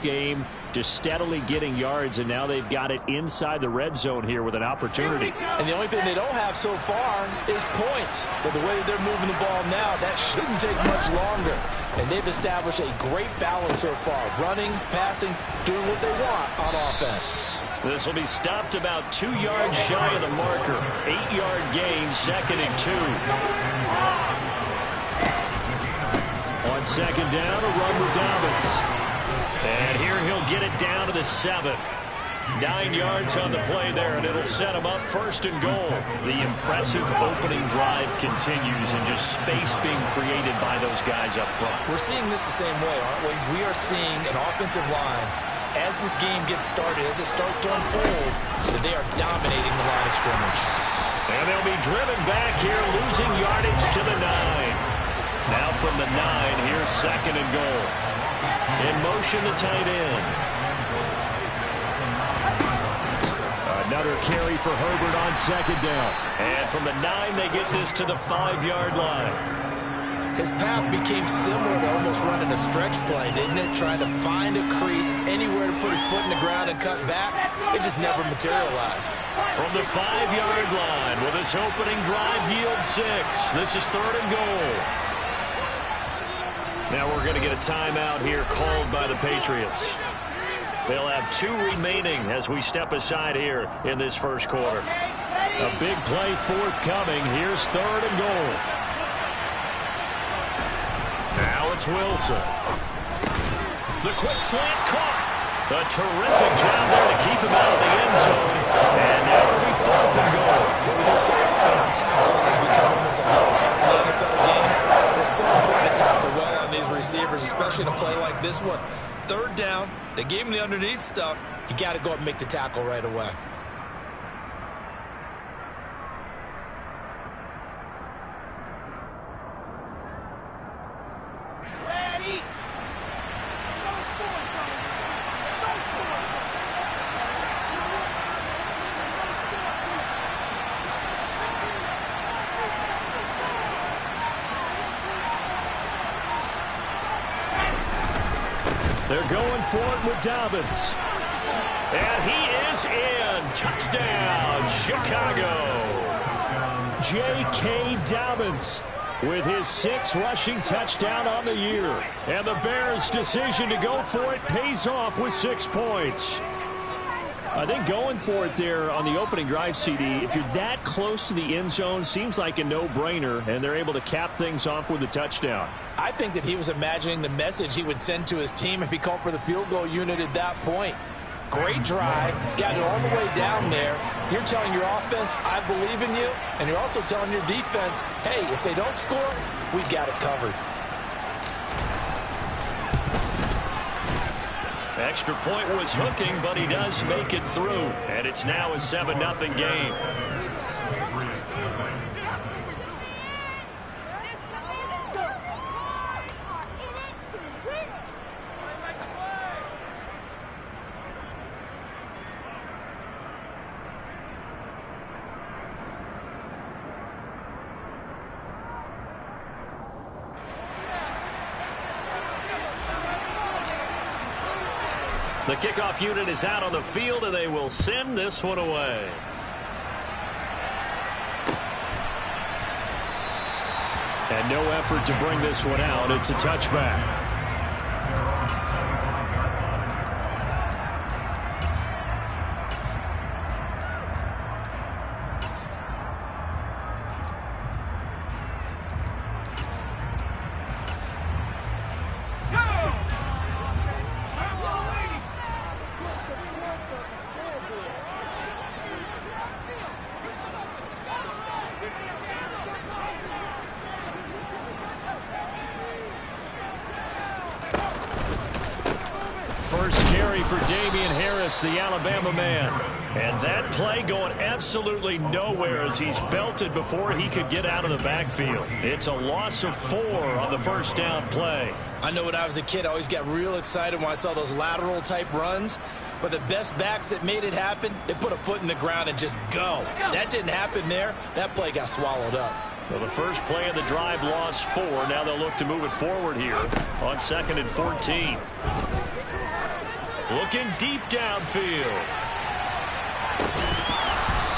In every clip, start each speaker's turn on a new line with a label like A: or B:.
A: game, just steadily getting yards, and now they've got it inside the red zone here with an opportunity.
B: And the only thing they don't have so far is points. But the way that they're moving the ball now, that shouldn't take much longer. And they've established a great balance so far. Running, passing, doing what they want on offense.
A: This will be stopped about 2 yards shy of the marker. 8-yard gain, 2nd and 2. On 2nd down, a run with Dobbins. And here he'll get it down to the 7. 9 yards on the play there, and it'll set him up 1st and goal. The impressive opening drive continues, and just space being created by those guys up front.
B: We're seeing this the same way, aren't we? We are seeing an offensive line, as this game gets started, as it starts to unfold, that they are dominating the line of scrimmage.
A: And they'll be driven back here, losing yardage to the 9. Now from the 9, here's 2nd and goal. In motion, the tight end. Another carry for Herbert on 2nd down. And from the 9, they get this to the 5-yard line.
B: His path became similar to almost running a stretch play, didn't it? Trying to find a crease, anywhere to put his foot in the ground and cut back. It just never materialized.
A: From the 5-yard line, will this opening drive yield 6? This is 3rd and goal. Now we're going to get a timeout here called by the Patriots. They'll have 2 remaining as we step aside here in this first quarter. A big play forthcoming. Here's 3rd and goal. Now it's Wilson. The quick slant caught. A terrific job there to keep him out of the end zone. And now it'll be 4th and goal.
B: We hear so often how tackling has become almost a must in the NFL game. But it's so important to tackle well on these receivers, especially in a play like this one. 3rd down, they gave him the underneath stuff. You got to go up and make the tackle right away.
A: They're going for it with Dobbins. And he is in. Touchdown, Chicago. J.K. Dobbins with his 6th rushing touchdown on the year. And the Bears' decision to go for it pays off with 6 points. I think going for it there on the opening drive, CD, if you're that close to the end zone, seems like a no-brainer, and they're able to cap things off with a touchdown.
B: I think that he was imagining the message he would send to his team if he called for the field goal unit at that point. Great drive, got it all the way down there. You're telling your offense, I believe in you, and you're also telling your defense, hey, if they don't score, we've got it covered.
A: Extra point was hooking, but he does make it through. And it's now a 7-0 game. The kickoff unit is out on the field, and they will send this one away. And no effort to bring this one out. It's a touchback. The Alabama man. And that play going absolutely nowhere as he's belted before he could get out of the backfield. It's a loss of 4 on the first down play.
B: I know when I was a kid, I always got real excited when I saw those lateral type runs. But the best backs that made it happen, they put a foot in the ground and just go. That didn't happen there. That play got swallowed up.
A: Well, the first play of the drive lost 4. Now they'll look to move it forward here on 2nd and 14. Looking deep downfield.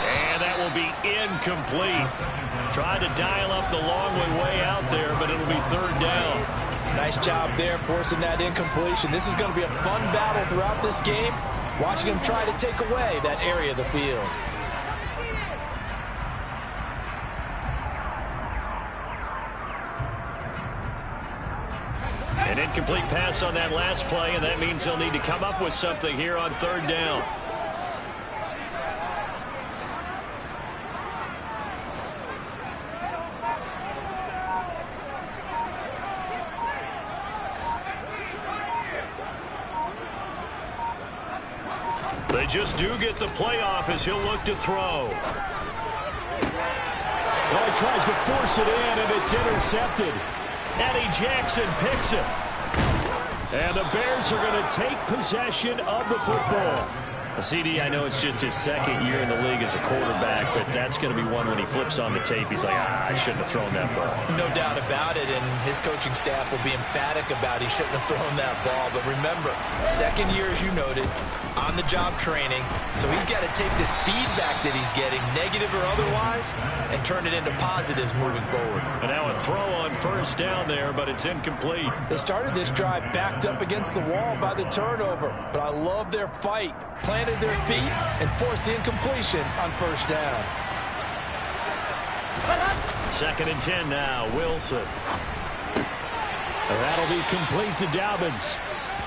A: And that will be incomplete. Tried to dial up the long way out there, but it'll be third down.
B: Nice job there forcing that incompletion. This is going to be a fun battle throughout this game. Watching him try to take away that area of the field.
A: An incomplete pass on that last play, and that means they'll need to come up with something here on third down. They just do get the playoff as he'll look to throw.
C: Well, he tries to force it in, and it's intercepted.
A: Eddie Jackson picks it. And the Bears are going to take possession of the football. CD, I know it's just his second year in the league as a quarterback, but that's going to be one when he flips on the tape. He's like, I shouldn't have thrown that ball.
B: No doubt about it, and his coaching staff will be emphatic about he shouldn't have thrown that ball. But remember, second year, as you noted, on-the-job training, so he's got to take this feedback that he's getting, negative or otherwise, and turn it into positives moving forward.
A: And now a throw on first down there, but it's incomplete.
B: They started this drive backed up against the wall by the turnover, but I love their fight. Planted their feet and forced the incompletion on first down.
A: 2nd and 10 now, Wilson.
C: And that'll be complete to Dobbins.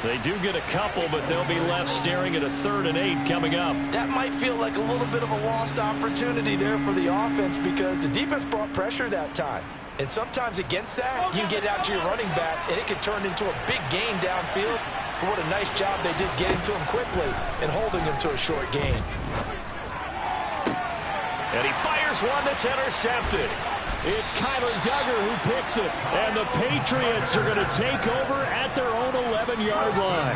A: They do get a couple, but they'll be left staring at a 3rd and 8 coming up.
B: That might feel like a little bit of a lost opportunity there for the offense because the defense brought pressure that time. And sometimes against that, you can get out to your running back, and it can turn into a big gain downfield. But what a nice job they did getting to him quickly and holding him to a short gain.
A: And he fires one that's intercepted.
C: It's Kyler Duggar who picks it.
A: And the Patriots are going to take over at their own 11-yard line.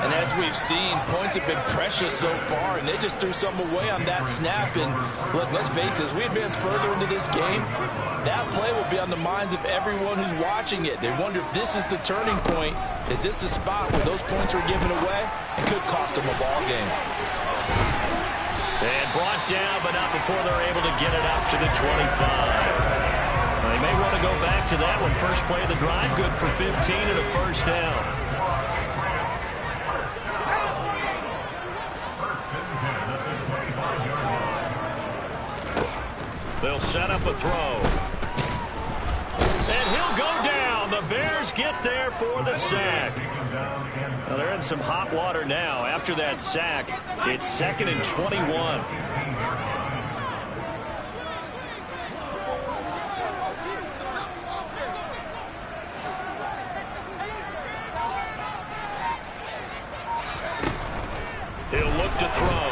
B: And as we've seen, points have been precious so far, and they just threw some away on that snap. And look, let's face it, as we advance further into this game, that play will be on the minds of everyone who's watching it. They wonder if this is the turning point. Is this the spot where those points were given away and could cost them a ball game?
A: And brought down, but not before they're able to get it up to the 25. They may want to go back to that one. First play of the drive, good for 15 and a first down. They'll set up a throw. And he'll go down. The Bears get there for the sack. Well, they're in some hot water now. After that sack, it's 2nd and 21. He'll look to throw.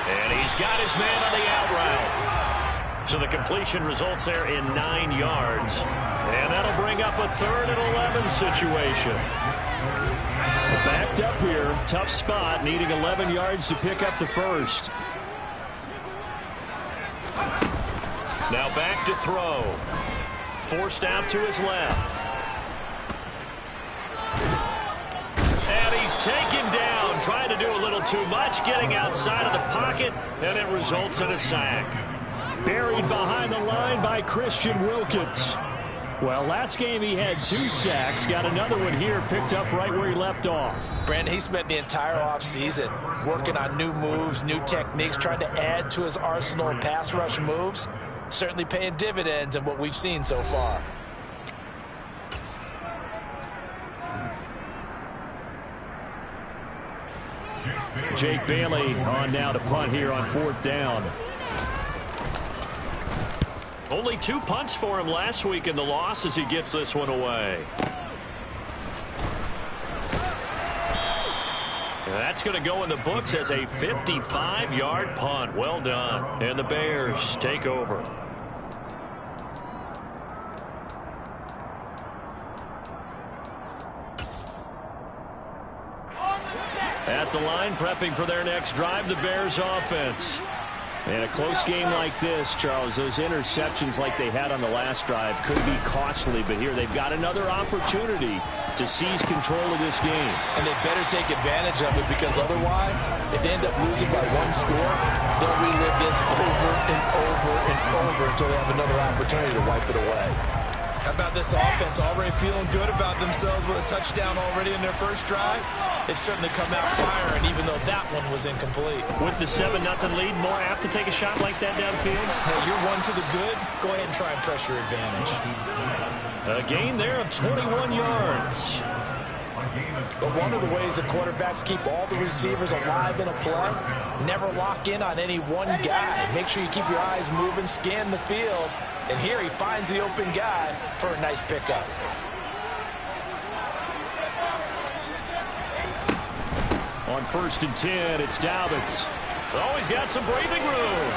A: And he's got his man on the out route. So the completion results there in 9 yards. And that'll bring up a 3rd and 11 situation.
C: Backed up here. Tough spot. Needing 11 yards to pick up the first.
A: Now back to throw. Forced out to his left. And he's taken down. Trying to do a little too much. Getting outside of the pocket. And it results in a sack.
C: Buried behind the line by Christian Wilkins. Well, last game he had 2 sacks. Got another one here, picked up right where he left off.
B: Brandon, he spent the entire offseason working on new moves, new techniques, trying to add to his arsenal of pass rush moves. Certainly paying dividends in what we've seen so far.
C: Jake Bailey on now to punt here on 4th down.
A: Only 2 punts for him last week in the loss as he gets this one away. That's going to go in the books as a 55-yard punt. Well done. And the Bears take over. At the line, prepping for their next drive, the Bears offense.
C: In a close game like this, Charles, those interceptions like they had on the last drive could be costly, but here they've got another opportunity
A: to seize control of this game.
B: And they better take advantage of it, because otherwise, if they end up losing by one score, they'll relive this over and over and over until they have another opportunity to wipe it away. How about this offense? Already feeling good about themselves with a touchdown already in their first drive. They've certainly come out firing, even though that one was incomplete.
C: With the 7-0 lead, more apt to take a shot like that downfield?
B: Hey, you're one to the good. Go ahead and try and press your advantage.
A: A gain there of 21 yards.
B: But one of the ways the quarterbacks keep all the receivers alive in a play, never lock in on any one guy. Make sure you keep your eyes moving, scan the field. And here he finds the open guy for a nice pickup.
A: On 1st and 10, it's Dobbins. Oh, he's got some breathing room.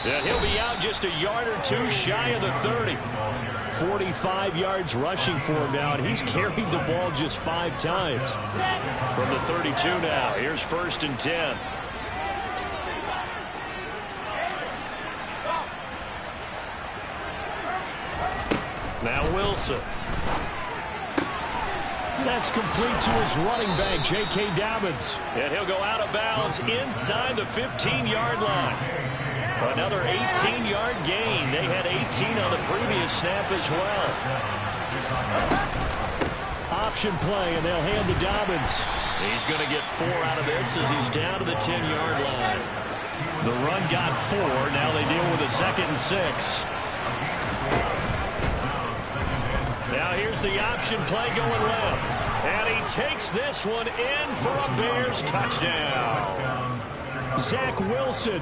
A: And he'll be out just a yard or two shy of the 30. 45 yards rushing for him now, and he's carried the ball just 5 times. From the 32 now, here's 1st and 10. Now Wilson. That's complete to his running back, J.K. Dobbins. And he'll go out of bounds inside the 15-yard line. Another 18-yard gain. They had 18 on the previous snap as well. Option play, and they'll hand to Dobbins. He's going to get 4 out of this as he's down to the 10-yard line. The run got 4. Now they deal with a 2nd and 6. Now here's the option play going left. And he takes this one in for a Bears touchdown. Zach Wilson,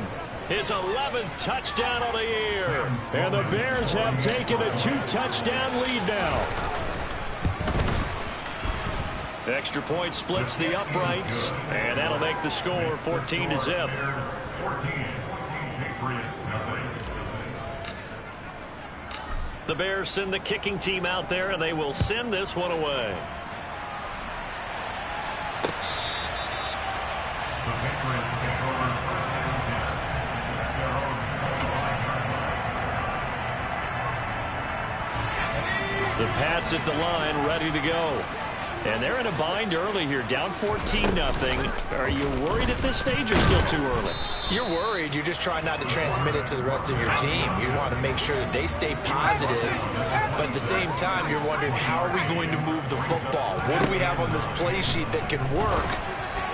A: his 11th touchdown of the year. And the Bears have taken a 2-touchdown lead now. Extra point splits the uprights. And that'll make the score 14-0. The Bears send the kicking team out there, and they will send this one away. The Pats at the line, ready to go. And they're in a bind early here, down 14-0. Are you worried at this stage or still too early?
B: You're worried. You're just trying not to transmit it to the rest of your team. You want to make sure that they stay positive. But at the same time, you're wondering, how are we going to move the football? What do we have on this play sheet that can work?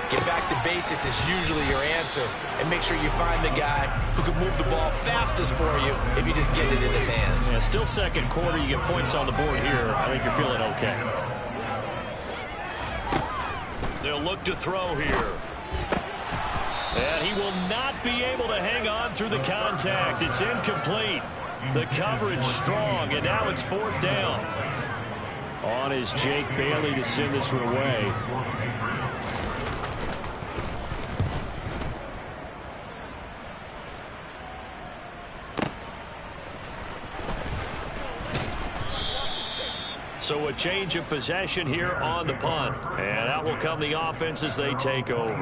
B: Get back to basics is usually your answer. And make sure you find the guy who can move the ball fastest for you if you just get it in his hands.
A: Yeah, still second quarter. You get points on the board here. I think you're feeling okay. They'll look to throw here. And he will not be able to hang on through the contact. It's incomplete. The coverage strong, and now it's 4th down. On is Jake Bailey to send this one away. So a change of possession here on the punt. And out will come the offense as they take over.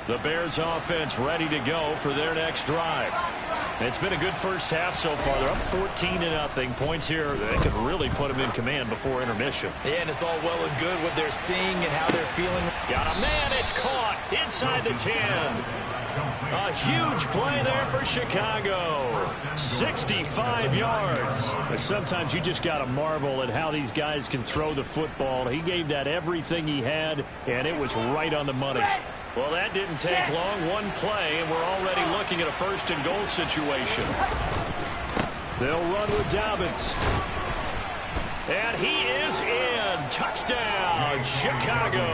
A: The Bears offense ready to go for their next drive. It's been a good first half so far. They're up 14-0. Points here that could really put them in command before intermission.
B: Yeah, and it's all well and good what they're seeing and how they're feeling.
A: Got a man. It's caught inside the 10. A huge play there for Chicago. 65 yards. Sometimes you just got to marvel at how these guys can throw the football. He gave that everything he had, and it was right on the money. Well, that didn't take long. One play, and we're already looking at a 1st and goal situation. They'll run with Dobbins. And he is in. Touchdown, Chicago.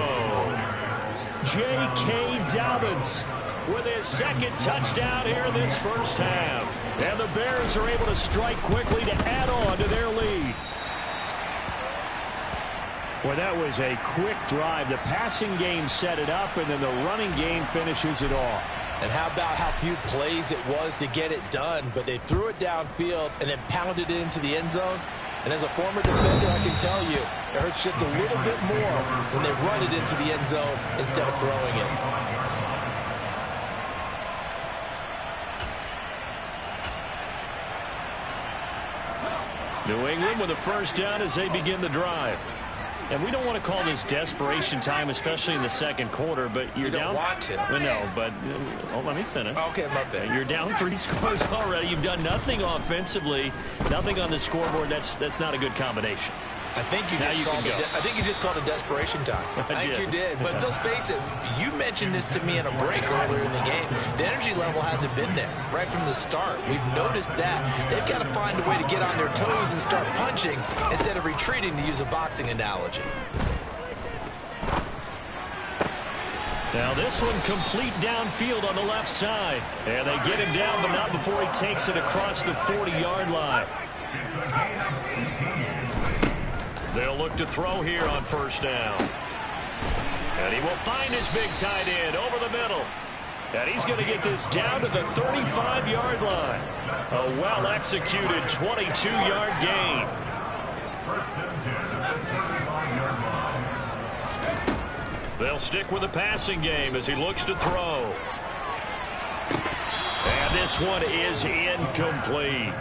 A: J.K. Dobbins with his 2nd touchdown here in this first half. And the Bears are able to strike quickly to add on to their lead. Well, that was a quick drive. The passing game set it up, and then the running game finishes it off.
B: And how about how few plays it was to get it done, but they threw it downfield and then pounded it into the end zone. And as a former defender, I can tell you, it hurts just a little bit more when they run it into the end zone instead of throwing it.
A: New England with a first down as they begin the drive. And we don't want to call this desperation time, especially in the second quarter, but you're down.
B: You don't want to.
A: No, but let me finish.
B: Okay, my bad.
A: You're down 3 scores already. You've done nothing offensively, nothing on the scoreboard. That's not a good combination.
B: I think you just called it desperation time. I think you did. But let's face it, you mentioned this to me in a break earlier in the game. The energy level hasn't been there right from the start. We've noticed that. They've got to find a way to get on their toes and start punching instead of retreating, to use a boxing analogy.
A: Now this one complete downfield on the left side. And they get him down, but not before he takes it across the 40-yard line. They'll look to throw here on first down. And he will find his big tight end over the middle. And he's going to get this down to the 35-yard line. A well-executed 22-yard gain. They'll stick with the passing game as he looks to throw. And this one is incomplete.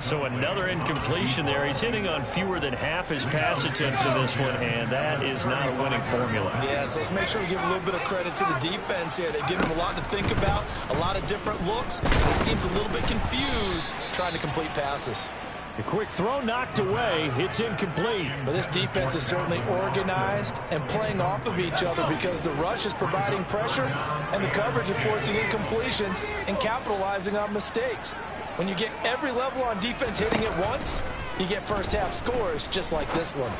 A: So another incompletion there. He's hitting on fewer than half his pass attempts in this one, and that is not a winning formula.
B: Yeah, so let's make sure we give a little bit of credit to the defense here. They give him a lot to think about, a lot of different looks. He seems a little bit confused trying to complete passes.
A: A quick throw knocked away. It's incomplete.
B: But this defense is certainly organized and playing off of each other because the rush is providing pressure and the coverage is forcing incompletions and capitalizing on mistakes. When you get every level on defense hitting at once, you get first-half scores just like this one.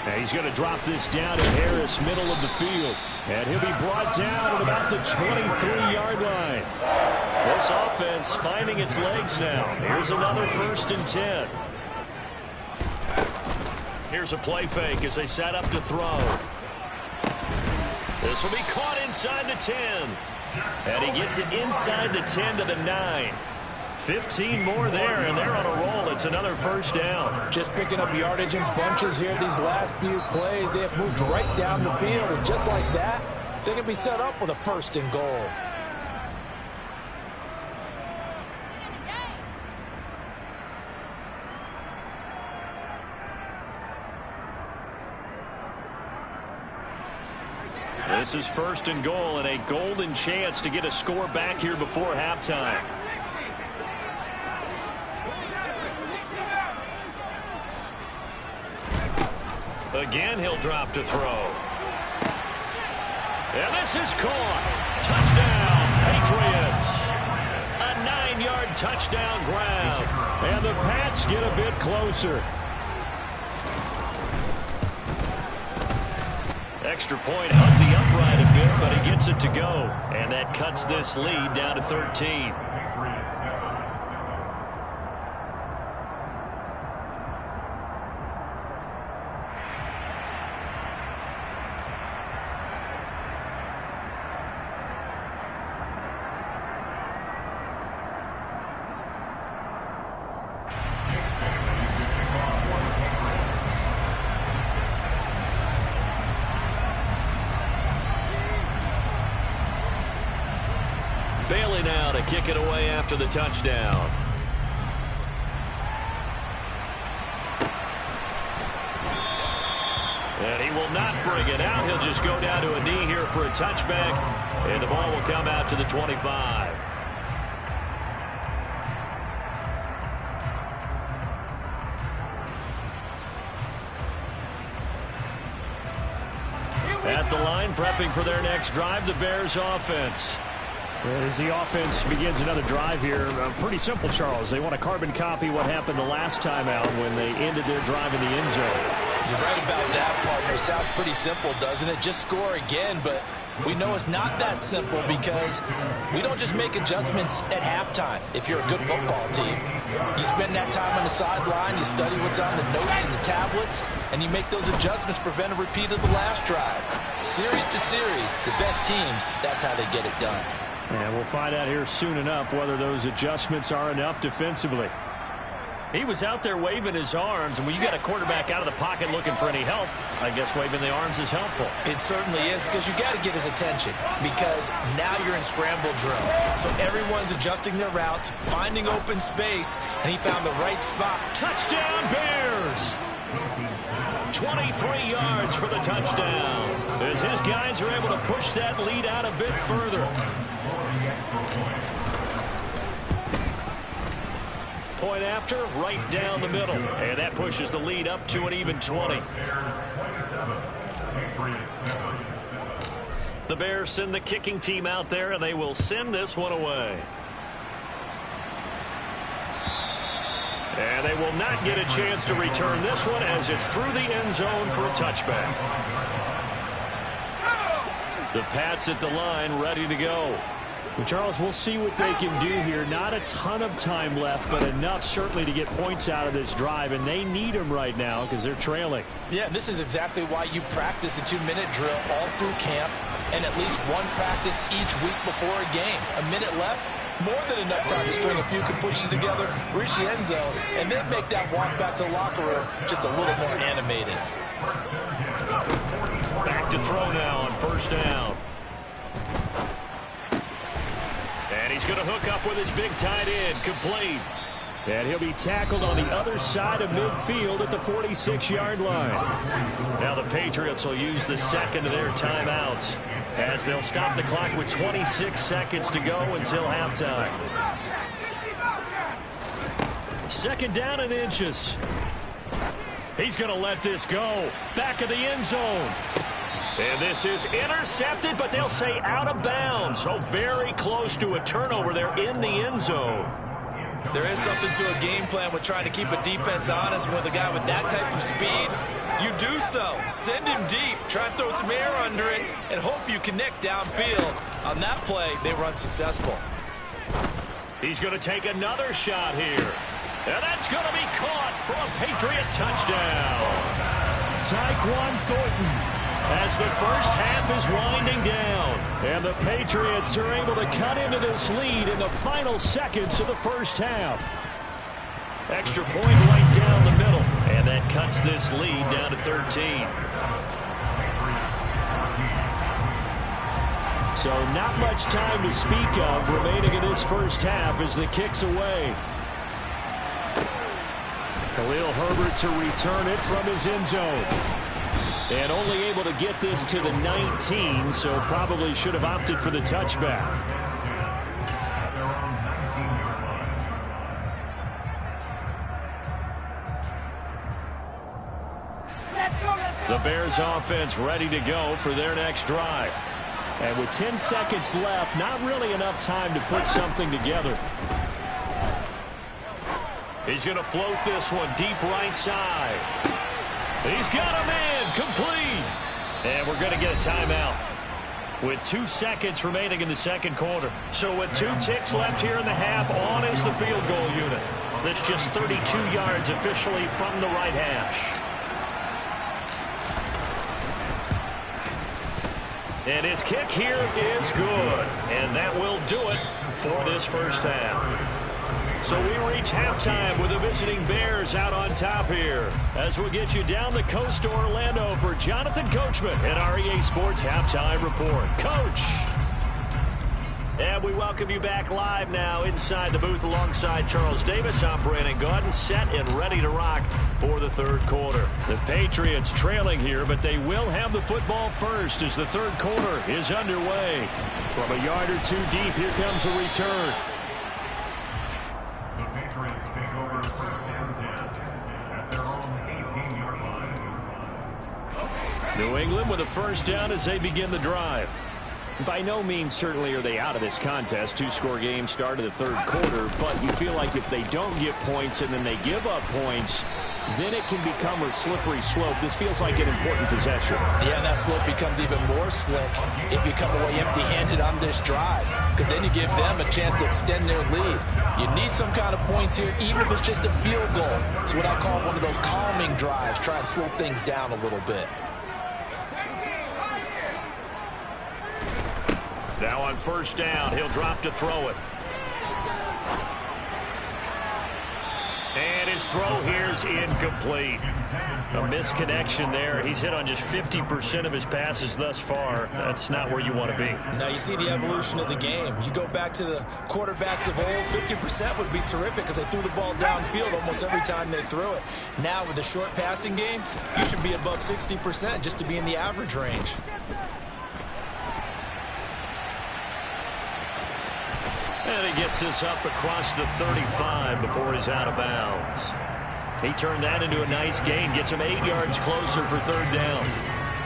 A: Now he's going to drop this down to Harris, middle of the field. And he'll be brought down at about the 23-yard line. This offense finding its legs now. Here's another 1st and 10. Here's a play fake as they set up to throw. This will be caught inside the 10. And he gets it inside the 10 to the 9. 15 more there, and they're on a roll. It's another first down.
B: Just picking up yardage in bunches here these last few plays. They have moved right down the field, and just like that, they can be set up with a 1st and goal.
A: This is 1st and goal, and a golden chance to get a score back here before halftime. Again, he'll drop to throw. And this is caught. Touchdown, Patriots. A 9-yard touchdown grab. And the Pats get a bit closer. Extra point hugged the upright a bit, but he gets it to go. And that cuts this lead down to 13. Bailey now to kick it away after the touchdown. And he will not bring it out. He'll just go down to a knee here for a touchback. And the ball will come out to the 25. At the line, prepping for their next drive, the Bears offense. As the offense begins another drive here, pretty simple, Charles. They want to carbon copy what happened the last time out when they ended their drive in the end zone.
B: You're right about that, partner. Sounds pretty simple, doesn't it? Just score again, but we know it's not that simple because we don't just make adjustments at halftime if you're a good football team. You spend that time on the sideline, you study what's on the notes and the tablets, and you make those adjustments to prevent a repeat of the last drive. Series to series, the best teams, that's how they get it done.
A: And we'll find out here soon enough whether those adjustments are enough defensively. He was out there waving his arms, and when you got a quarterback out of the pocket looking for any help, I guess waving the arms is helpful.
B: It certainly is, because you got to get his attention, because now you're in scramble drill. So everyone's adjusting their routes, finding open space, and he found the right spot.
A: Touchdown, Bears! 23 yards for the touchdown, as his guys are able to push that lead out a bit further. Point after, right down the middle. And that pushes the lead up to an even 20. The Bears send the kicking team out there, and they will send this one away. And they will not get a chance to return this one, as it's through the end zone for a touchback. The Pats at the line, ready to go.
C: Well, Charles, we'll see what they can do here. Not a ton of time left, but enough certainly to get points out of this drive, and they need them right now because they're trailing.
B: Yeah, this is exactly why you practice a 2-minute drill all through camp and at least one practice each week before a game. A minute left, more than enough time to string a few completions together, reach the end zone, and then make that walk back to the locker room just a little more animated.
A: Back to throw now on first down. And he's going to hook up with his big tight end, complete.
C: And he'll be tackled on the other side of midfield at the 46-yard line.
A: Now the Patriots will use the second of their timeouts, as they'll stop the clock with 26 seconds to go until halftime. Second down and inches. He's going to let this go. Back of the end zone. And this is intercepted, but they'll say out of bounds. So very close to a turnover there in the end zone.
B: There is something to a game plan with trying to keep a defense honest. With a guy with that type of speed, you do so. Send him deep, try and throw some air under it, and hope you connect downfield. On that play, they were unsuccessful.
A: He's going to take another shot here. And that's going to be caught for a Patriot touchdown.
C: Tyquan Thornton, as the first half is winding down, and the Patriots are able to cut into this lead in the final seconds of the first half.
A: Extra point right down the middle, and that cuts this lead down to 13.
C: So not much time to speak of remaining in this first half as the kick's away. Khalil Herbert to return it from his end zone. And only able to get this to the 19, so probably should have opted for the touchback.
A: The Bears offense ready to go for their next drive.
C: And with 10 seconds left, not really enough time to put something together.
A: He's going to float this one deep right side. He's got him in, complete. And we're going to get a timeout with 2 seconds remaining in the second quarter. So with 2 ticks left here in the half, on is the field goal unit. That's just 32 yards officially from the right hash. And his kick here is good. And that will do it for this first half. So we reach halftime with the visiting Bears out on top here, as we'll get you down the coast to Orlando for Jonathan Coachman and our EA Sports Halftime Report. Coach! And we welcome you back live now inside the booth alongside Charles Davis. I'm Brandon Gaudin, set and ready to rock for the third quarter. The Patriots trailing here, but they will have the football first as the third quarter is underway. From a yard or two deep, here comes a return. New England with a first down as they begin the drive.
C: By no means certainly are they out of this contest. 2-score game start of the third quarter, but you feel like if they don't get points and then they give up points, then it can become a slippery slope. This feels like an important possession.
B: Yeah, that slope becomes even more slick if you come away empty-handed on this drive, because then you give them a chance to extend their lead. You need some kind of points here, even if it's just a field goal. It's what I call one of those calming drives. Try and slow things down a little bit.
A: Now on first down, he'll drop to throw it. And his throw here is incomplete. A misconnection there. He's hit on just 50% of his passes thus far. That's not where you want to be.
B: Now you see the evolution of the game. You go back to the quarterbacks of old, 50% would be terrific because they threw the ball downfield almost every time they threw it. Now with the short passing game, you should be above 60% just to be in the average range.
A: And he gets this up across the 35 before he's out of bounds. He turned that into a nice gain, gets him 8 yards closer for third down.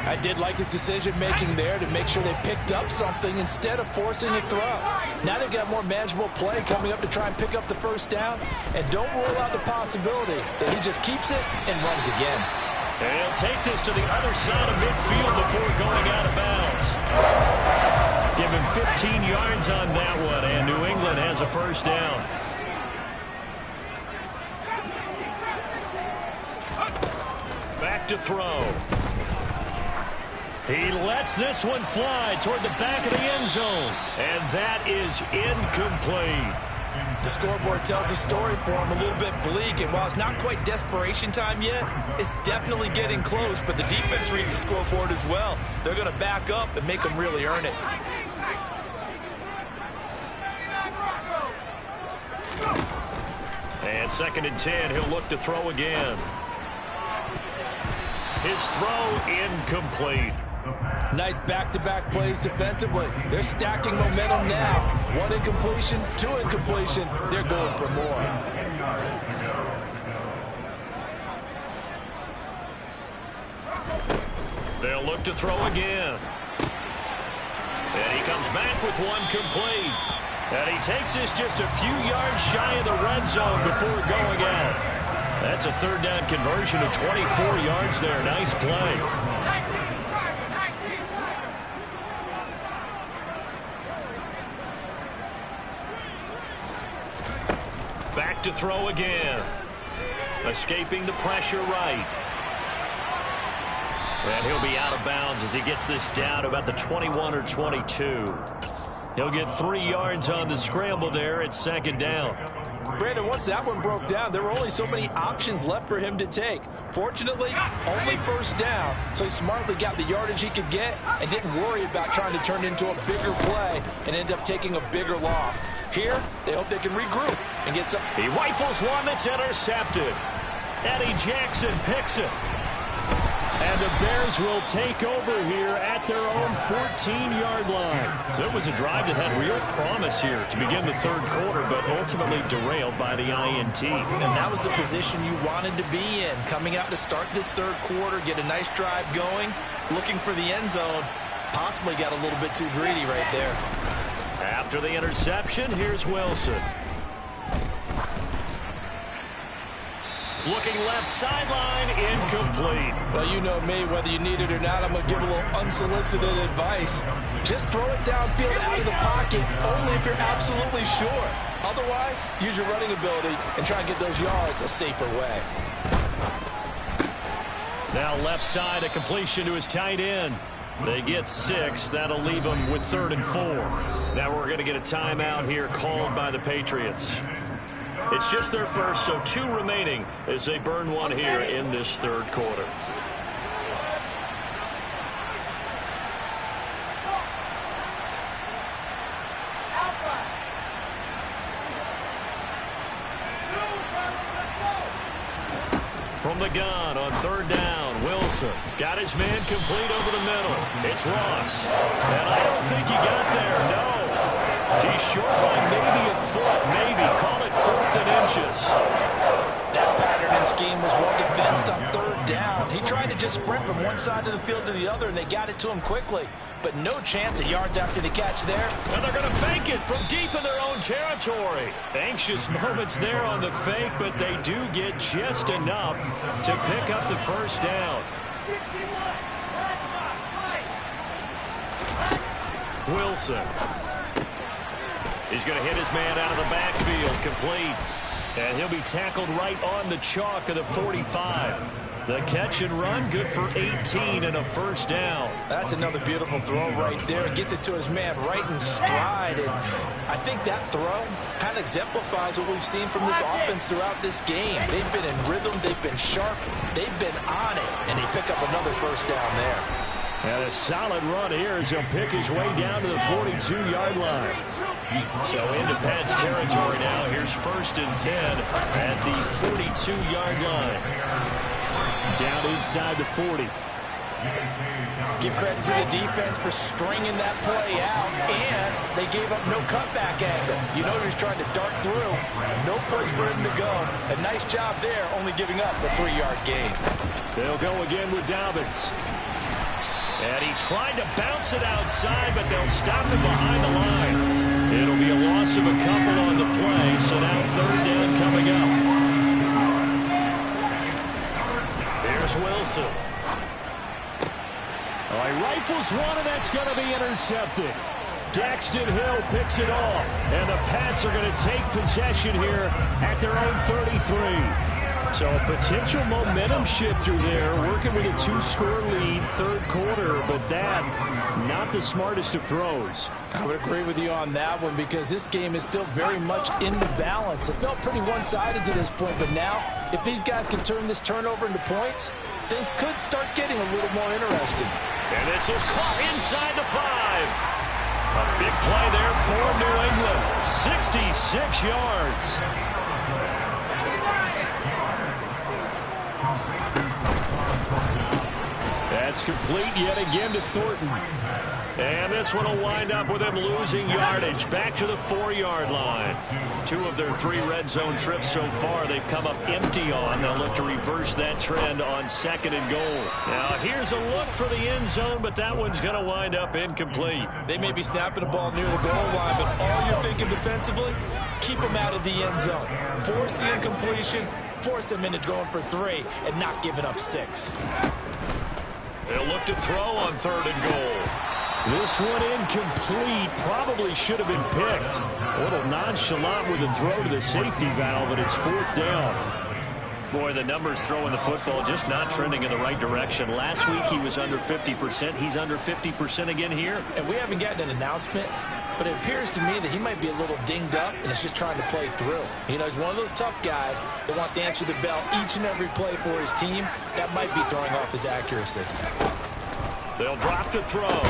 B: I did like his decision-making there to make sure they picked up something instead of forcing the throw. Now they've got more manageable play coming up to try and pick up the first down. And don't rule out the possibility that he just keeps it and runs again.
A: And he'll take this to the other side of midfield before going out of bounds. Give him 15 yards on that one, and New England has a first down. Back to throw. He lets this one fly toward the back of the end zone. And that is incomplete.
B: The scoreboard tells a story for him, a little bit bleak. And while it's not quite desperation time yet, it's definitely getting close. But the defense reads the scoreboard as well. They're going to back up and make them really earn it.
A: And 2nd and 10, he'll look to throw again. His throw incomplete.
B: Nice back-to-back plays defensively. They're stacking momentum now. 1 incompletion, 2 incompletion. They're going for more.
A: They'll look to throw again. And he comes back with 1 complete. And he takes this just a few yards shy of the red zone before going out. That's a third down conversion of 24 yards there. Nice play. Back to throw again. Escaping the pressure right. And he'll be out of bounds as he gets this down to about the 21 or 22. He'll get 3 yards on the scramble there at 2nd down.
B: Brandon, once that one broke down, there were only so many options left for him to take. Fortunately, only first down, so he smartly got the yardage he could get and didn't worry about trying to turn it into a bigger play and end up taking a bigger loss. Here, they hope they can regroup and get some.
A: He rifles one that's intercepted. Eddie Jackson picks it. And the Bears will take over here at their own 14-yard line. So it was a drive that had real promise here to begin the third quarter, but ultimately derailed by the INT.
B: And that was the position you wanted to be in. Coming out to start this third quarter, get a nice drive going, looking for the end zone. Possibly got a little bit too greedy right there.
A: After the interception, here's Wilson. Looking left sideline, incomplete.
B: Well, you know me, whether you need it or not, I'm going to give a little unsolicited advice. Just throw it downfield out of the pocket, only if you're absolutely sure. Otherwise, use your running ability and try and get those yards a safer way.
A: Now left side, a completion to his tight end. They get 6. That'll leave them with 3rd and 4. Now we're going to get a timeout here called by the Patriots. It's just their first, so 2 remaining as they burn one here in this third quarter. From the gun on 3rd down, Wilson got his man complete over the middle. It's Ross. And I don't think he got there, no. He's short by maybe a foot, maybe. Call it 4th and inches.
B: That pattern and scheme was well defensed on 3rd down. He tried to just sprint from one side of the field to the other, and they got it to him quickly. But no chance at yards after the catch there.
A: And they're going to fake it from deep in their own territory. Anxious moments there on the fake, but they do get just enough to pick up the first down. Wilson. He's going to hit his man out of the backfield, complete. And he'll be tackled right on the chalk of the 45. The catch and run, good for 18 and a first down.
B: That's another beautiful throw right there. Gets it to his man right in stride. And I think that throw kind of exemplifies what we've seen from this offense throughout this game. They've been in rhythm. They've been sharp. They've been on it. And he picked up another first down there.
A: And a solid run here as he'll pick his way down to the 42-yard line. So into Pat's territory now. Here's 1st and 10 at the 42-yard line. Down inside the 40.
B: Give credit to the defense for stringing that play out, and they gave up no cutback angle. You know he's trying to dart through. No place for him to go. A nice job there, only giving up the 3-yard gain.
A: They'll go again with Dobbins. And he tried to bounce it outside, but they'll stop him behind the line. It'll be a loss of a couple on the play, so now 3rd down coming up. Here's Wilson. Oh, he rifles one, and that's going to be intercepted. Daxton Hill picks it off, and the Pats are going to take possession here at their own 33. So a potential momentum shifter there, working with a 2-score lead, 3rd quarter, but that, not the smartest of throws.
B: I would agree with you on that one because this game is still very much in the balance. It felt pretty one-sided to this point, but now, if these guys can turn this turnover into points, things could start getting a little more interesting.
A: And this is caught inside the 5. A big play there for New England. 66 yards. That's complete yet again to Thornton. And this one will wind up with him losing yardage back to the 4-yard line. 2 of their 3 red zone trips so far they've come up empty on. They'll look to reverse that trend on 2nd and goal. Now here's a look for the end zone, but that one's going to wind up incomplete.
B: They may be snapping the ball near the goal line, but all you're thinking defensively, keep them out of the end zone. Force the incompletion, force them into going for 3, and not giving up 6.
A: They'll look to throw on 3rd and goal. This one incomplete. Probably should have been picked. A little nonchalant with the throw to the safety valve, but it's 4th down. Boy, the numbers throwing the football just not trending in the right direction. Last week he was under 50%. He's under 50% again here.
B: And we haven't gotten an announcement, but it appears to me that he might be a little dinged up and is just trying to play through. You know, he's one of those tough guys that wants to answer the bell each and every play for his team. That might be throwing off his accuracy.
A: They'll drop to throw.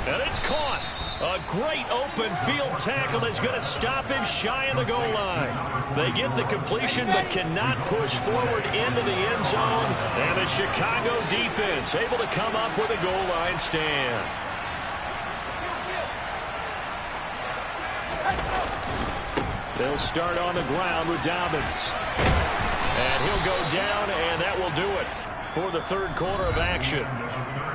A: And it's caught. A great open field tackle that's going to stop him shy of the goal line. They get the completion but cannot push forward into the end zone. And the Chicago defense able to come up with a goal line stand. They'll start on the ground with Dobbins. And he'll go down, and that will do it for the 3rd quarter of action.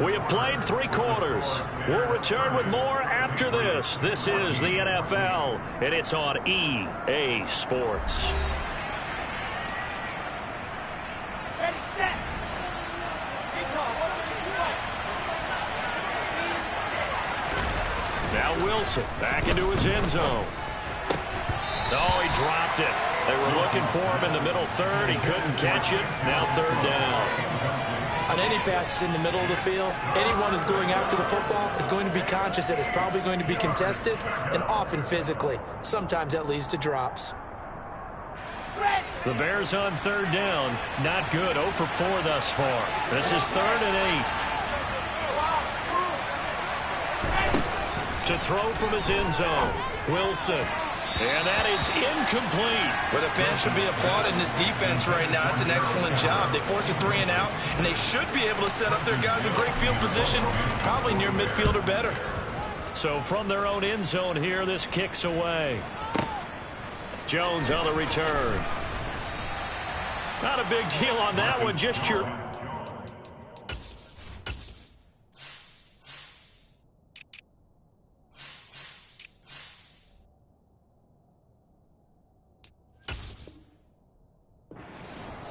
A: We have played 3 quarters. We'll return with more after this. This is the NFL, and it's on EA Sports.
D: Ready, set.
A: Now Wilson back into his end zone. Oh, he dropped it. They were looking for him in the middle 3rd. He couldn't catch it. Now 3rd down.
B: On any passes in the middle of the field, anyone who's going after the football is going to be conscious that it's probably going to be contested and often physically. Sometimes that leads to drops.
A: The Bears on 3rd down. Not good. 0 for 4 thus far. This is 3rd and 8. To throw from his end zone. Wilson. And that is incomplete.
B: Well, the fans should be applauding this defense right now. It's an excellent job. They force a 3 and out, and they should be able to set up their guys in great field position, probably near midfield or better.
A: So from their own end zone here, this kicks away. Jones on the return. Not a big deal on that one, just your...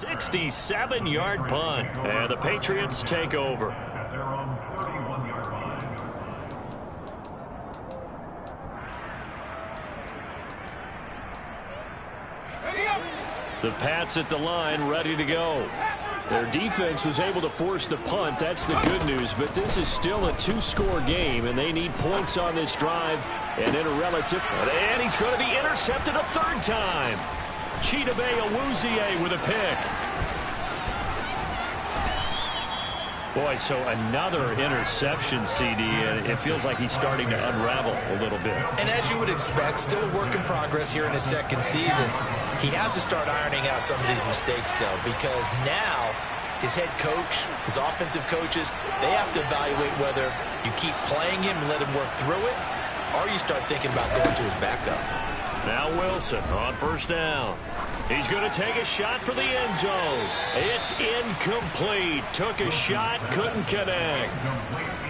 A: ...67-yard punt. And the Patriots take over. The Pats at the line, ready to go. Their defense was able to force the punt. That's the good news. But this is still a two-score game, and they need points on this drive. And in a relative. And he's going to be intercepted a third time. Chidobe Awuzie with a pick. Boy, so another interception, CD. It feels like he's starting to unravel a little bit.
B: And as you would expect, still a work in progress here in his second season. He has to start ironing out some of these mistakes, though, because now his head coach, his offensive coaches, they have to evaluate whether you keep playing him and let him work through it, or you start thinking about going to his backup.
A: Now Wilson on first down. He's going to take a shot for the end zone. It's incomplete. Took a shot, couldn't connect.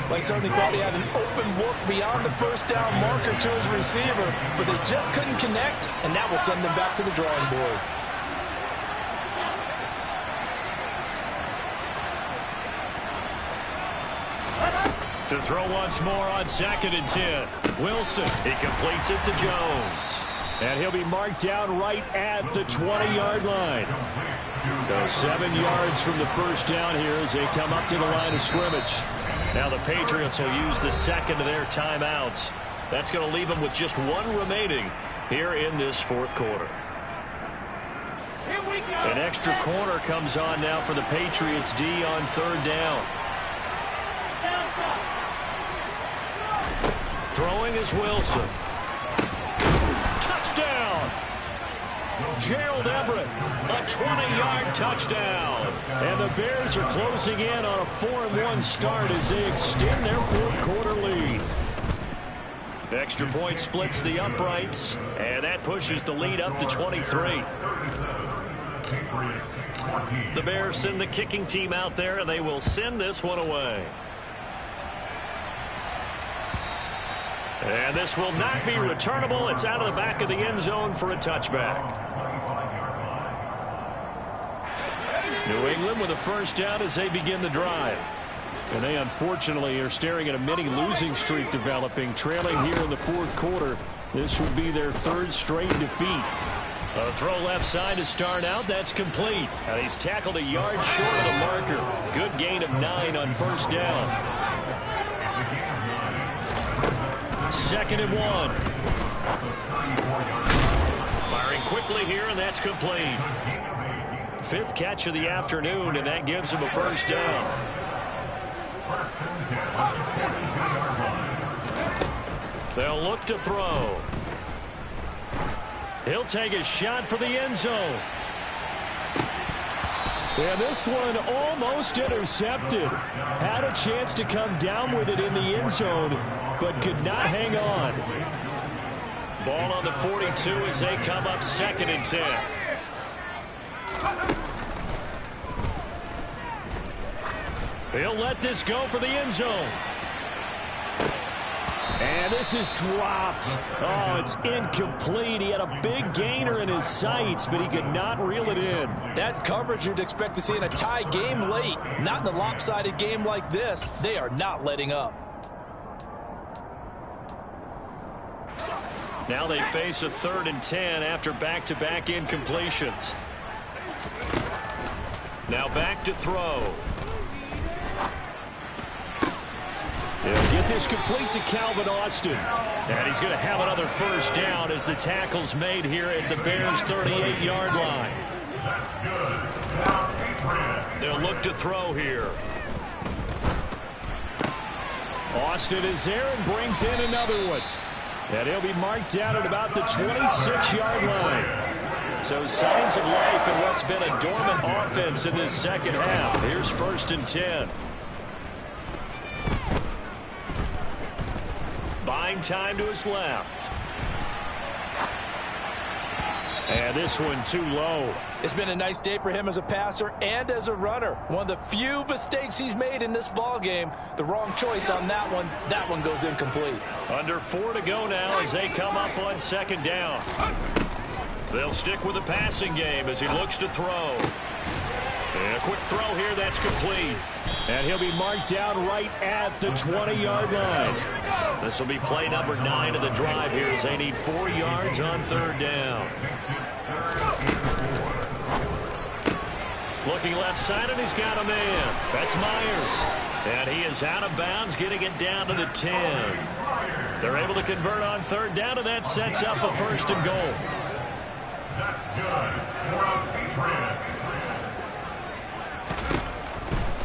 B: They certainly thought he had an open look beyond the first down marker to his receiver, but they just couldn't connect, and that will send them back to the drawing board.
A: To throw once more on 2nd and 10. Wilson, he completes it to Jones. And he'll be marked down right at the 20-yard line. So 7 yards from the first down here as they come up to the line of scrimmage. Now the Patriots will use the second of their timeouts. That's going to leave them with just one remaining here in this fourth quarter. An extra corner comes on now for the Patriots D on third down. Throwing is Wilson. Touchdown! Gerald Everett, a 20-yard touchdown. And the Bears are closing in on a 4-1 start as they extend their fourth quarter lead. The extra point splits the uprights, and that pushes the lead up to 23. The Bears send the kicking team out there, and they will send this one away. And this will not be returnable. It's out of the back of the end zone for a touchback. New England with a first down as they begin the drive. And they unfortunately are staring at a mini losing streak developing, trailing here in the fourth quarter. This would be their third straight defeat. A throw left side to start out. That's complete. And he's tackled a yard short of the marker. Good gain of 9 on first down. 2nd and 1. Firing quickly here, and that's complete. 5th catch of the afternoon, and that gives him a first down. They'll look to throw. He'll take a shot for the end zone. And this one almost intercepted. Had a chance to come down with it in the end zone, but could not hang on. Ball on the 42 as they come up 2nd and 10. He'll let this go for the end zone. And this is dropped. Oh, it's incomplete. He had a big gainer in his sights, but he could not reel it in.
B: That's coverage you'd expect to see in a tie game late. Not in a lopsided game like this. They are not letting up.
A: Now they face a 3rd and 10 after back-to-back incompletions. Now back to throw. He'll get this complete to Calvin Austin. And he's going to have another first down as the tackle's made here at the Bears' 38-yard line. They'll look to throw here. Austin is there and brings in another one. And he'll be marked down at about the 26-yard line. So signs of life in what's been a dormant offense in this second half. Here's 1st and 10. Buying time to his left. And this one too low.
B: It's been a nice day for him as a passer and as a runner. One of the few mistakes he's made in this ball game. The wrong choice on that one. That one goes incomplete.
A: Under 4 to go now as they come up on 2nd down. They'll stick with the passing game as he looks to throw. And a quick throw here, that's complete. And he'll be marked down right at the 20-yard line. This will be play number 9 of the drive here as they need 4 yards on 3rd down. Looking left side, and he's got a man. That's Myers. And he is out of bounds, getting it down to the 10. They're able to convert on third down, and that sets up a first and goal.
E: That's good for the Patriots.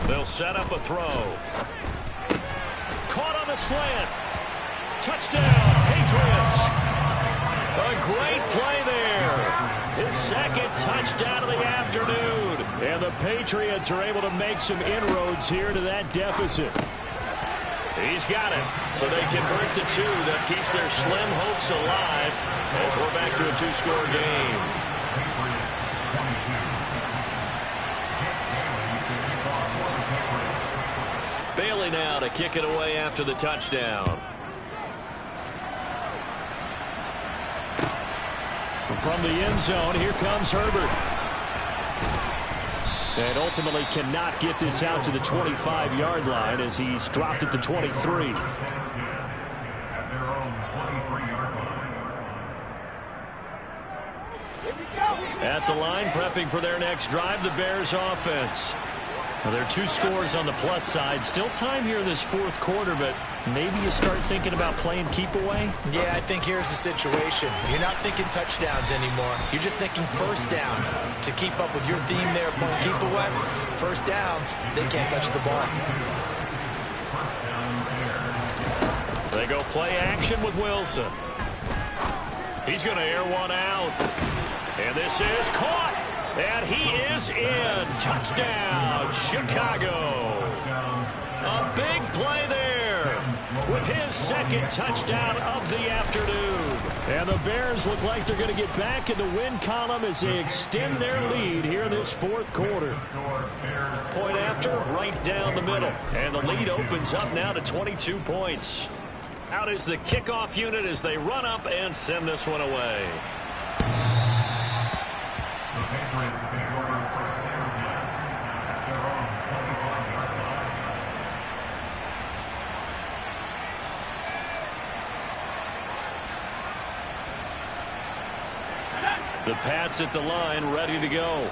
A: They'll set up a throw. Caught on the slant. Touchdown, Patriots. A great play there. His second touchdown of the afternoon. And the Patriots are able to make some inroads here to that deficit. He's got it. So they convert the 2. That keeps their slim hopes alive as we're back to a 2-score game. Bailey now to kick it away after the touchdown. From the end zone, here comes Herbert. And ultimately cannot get this out to the 25-yard line as he's dropped it to 23. At the line, prepping for their next drive, the Bears offense. Well, there are 2 scores on the plus side. Still time here in this fourth quarter, but maybe you start thinking about playing keep away?
B: Yeah, I think here's the situation. You're not thinking touchdowns anymore. You're just thinking first downs. To keep up with your theme there, playing keep away, first downs, they can't touch the ball.
A: They go play action with Wilson. He's going to air one out. And this is caught. And he is in. Touchdown, Chicago. A big play there with his second touchdown of the afternoon. And the Bears look like they're going to get back in the win column as they extend their lead here in this fourth quarter. Point after, right down the middle. And the lead opens up now to 22 points. Out is the kickoff unit as they run up and send this one away. The Pats at the line, ready to go.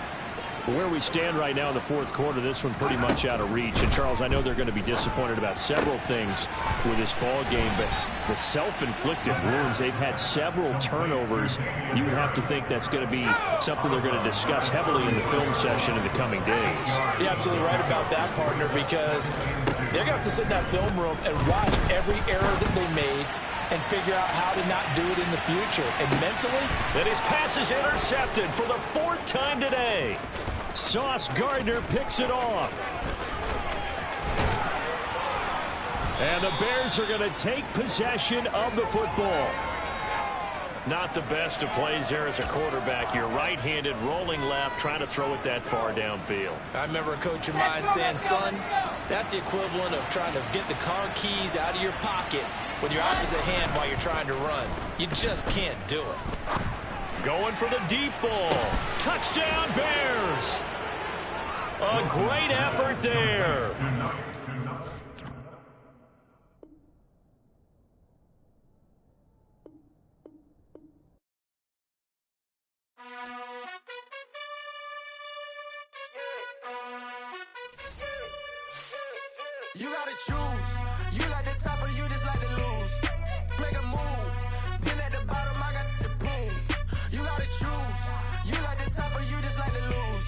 A: Where we stand right now in the fourth quarter, this one pretty much out of reach. And, Charles, I know they're going to be disappointed about several things with this ball game, but the self-inflicted wounds, they've had several turnovers. You would have to think that's going to be something they're going to discuss heavily in the film session in the coming days.
B: You're absolutely right about that, partner, because they're going to have to sit in that film room and watch every error that they made and figure out how to not do it in the future. And mentally,
A: and his pass is intercepted for the 4th time today. Sauce Gardner picks it off. And the Bears are going to take possession of the football. Not the best of plays there as a quarterback. You're right-handed, rolling left, trying to throw it that far downfield.
B: I remember a coach of mine saying, son, that's the equivalent of trying to get the car keys out of your pocket with your opposite hand while you're trying to run. You just can't do it.
A: Going for the deep ball. Touchdown, Bears. A great effort there.
F: You gotta choose. You like the top or you just like to lose. Make a move. Been at the bottom, I got the prove. You gotta choose. You like the top or you just like to lose.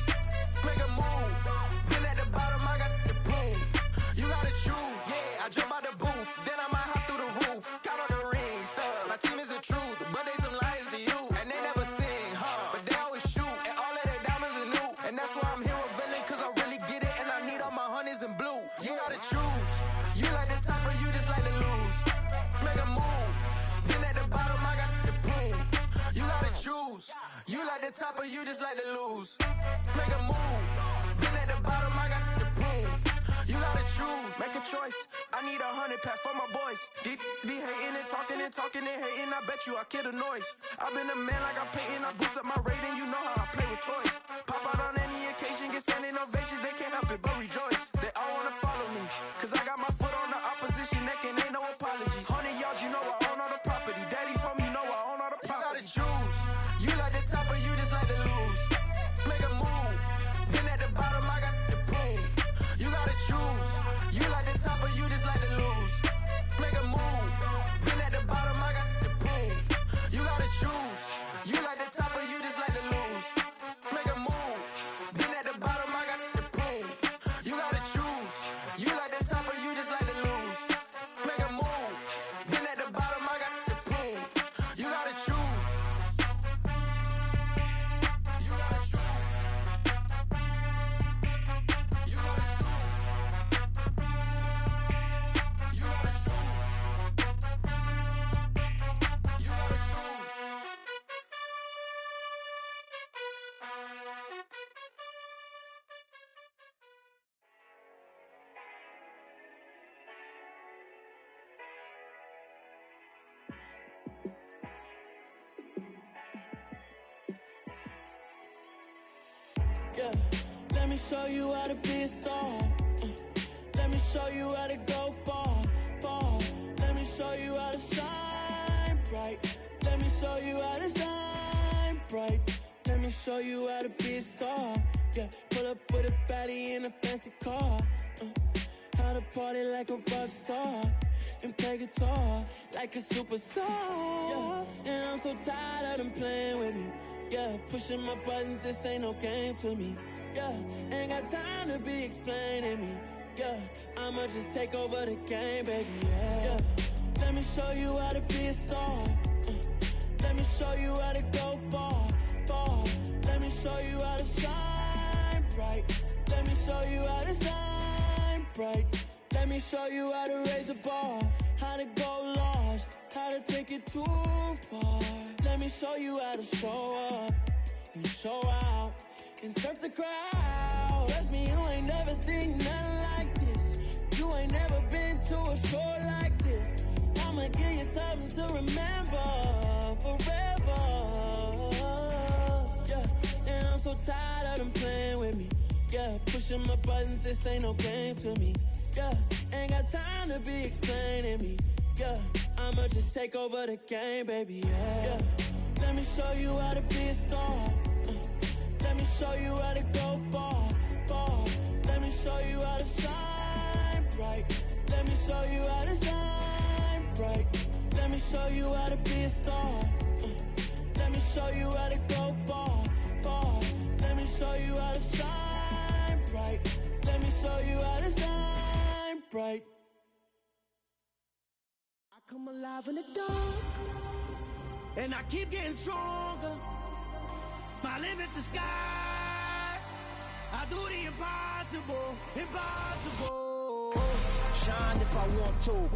F: Make a move. Been at the bottom, I got the prove. You gotta choose. Yeah, I jump out the booth. Then I might hop through the roof. Count on the rings. My team is the truth, but they some liars to you. And they never sing, but they always shoot. And all of their diamonds are new. And that's why I'm here with Villain, cause I really get it. And I need all my honeys in blue. You gotta choose. You like the top or you just like to lose. Make a move. Been at the bottom, I got the proof. You gotta choose. You like the top or you just like to lose. Make a move. Been at the bottom, I got the proof. You gotta choose. Make a choice. I need 100 pack for my boys. Deep be hating and talking and hating. I bet you I kill the noise. I've been a man like I'm painting. I boost up my rating. You know how I play with toys. Pop out on any occasion, get standing ovations. They can't help it but rejoice. They all wanna follow me, cause I got my foot on the opposition neck and ain't no apologies. 100 yards, you know I own all the property. Daddy's home, you know I own all the property. You gotta choose. You like the top or you just like to lose. Make a move. Been at the bottom. Yeah, let me show you how to be a star. Let me show you how to go far, far. Let me show you how to shine bright. Let me show you how to shine bright. Let me show you how to be a star. Yeah, pull up with a baddie in a fancy car. How to party like a rock star and play guitar like a superstar. Yeah, and I'm so tired of them playing with me. Yeah, pushing my buttons, this ain't no game to me. Yeah, ain't got time to be explaining me. Yeah, I'ma just take over the game, baby. Yeah, let me show you how to be a star. Let me show you how to go far, far. Let me show you how to shine bright. Let me show you how to shine bright. Let me show you how to raise the bar, how to go large, how to take it too far. Let me show you how to show up and show out and surf the crowd. Trust me, you ain't never seen nothing like this. You ain't never been to a show like this. I'ma give you something to remember forever. Yeah, and I'm so tired of them playing with me. Yeah, pushing my buttons, this ain't no game to me. Yeah, ain't got time to be explaining me. Yeah, I'ma just take over the game, baby. Yeah, let me show you how to be a star. Let me show you how to go far, far. Let me show you how to shine bright. Let me show you how to shine bright. Let me show you how to be a star. Let me show you how to go far, far. Let me show you how to shine bright. Let me show you how to shine bright.
G: I come alive in the dark, and I keep getting stronger. My limit's the sky. I do the impossible, impossible. Shine if I want to.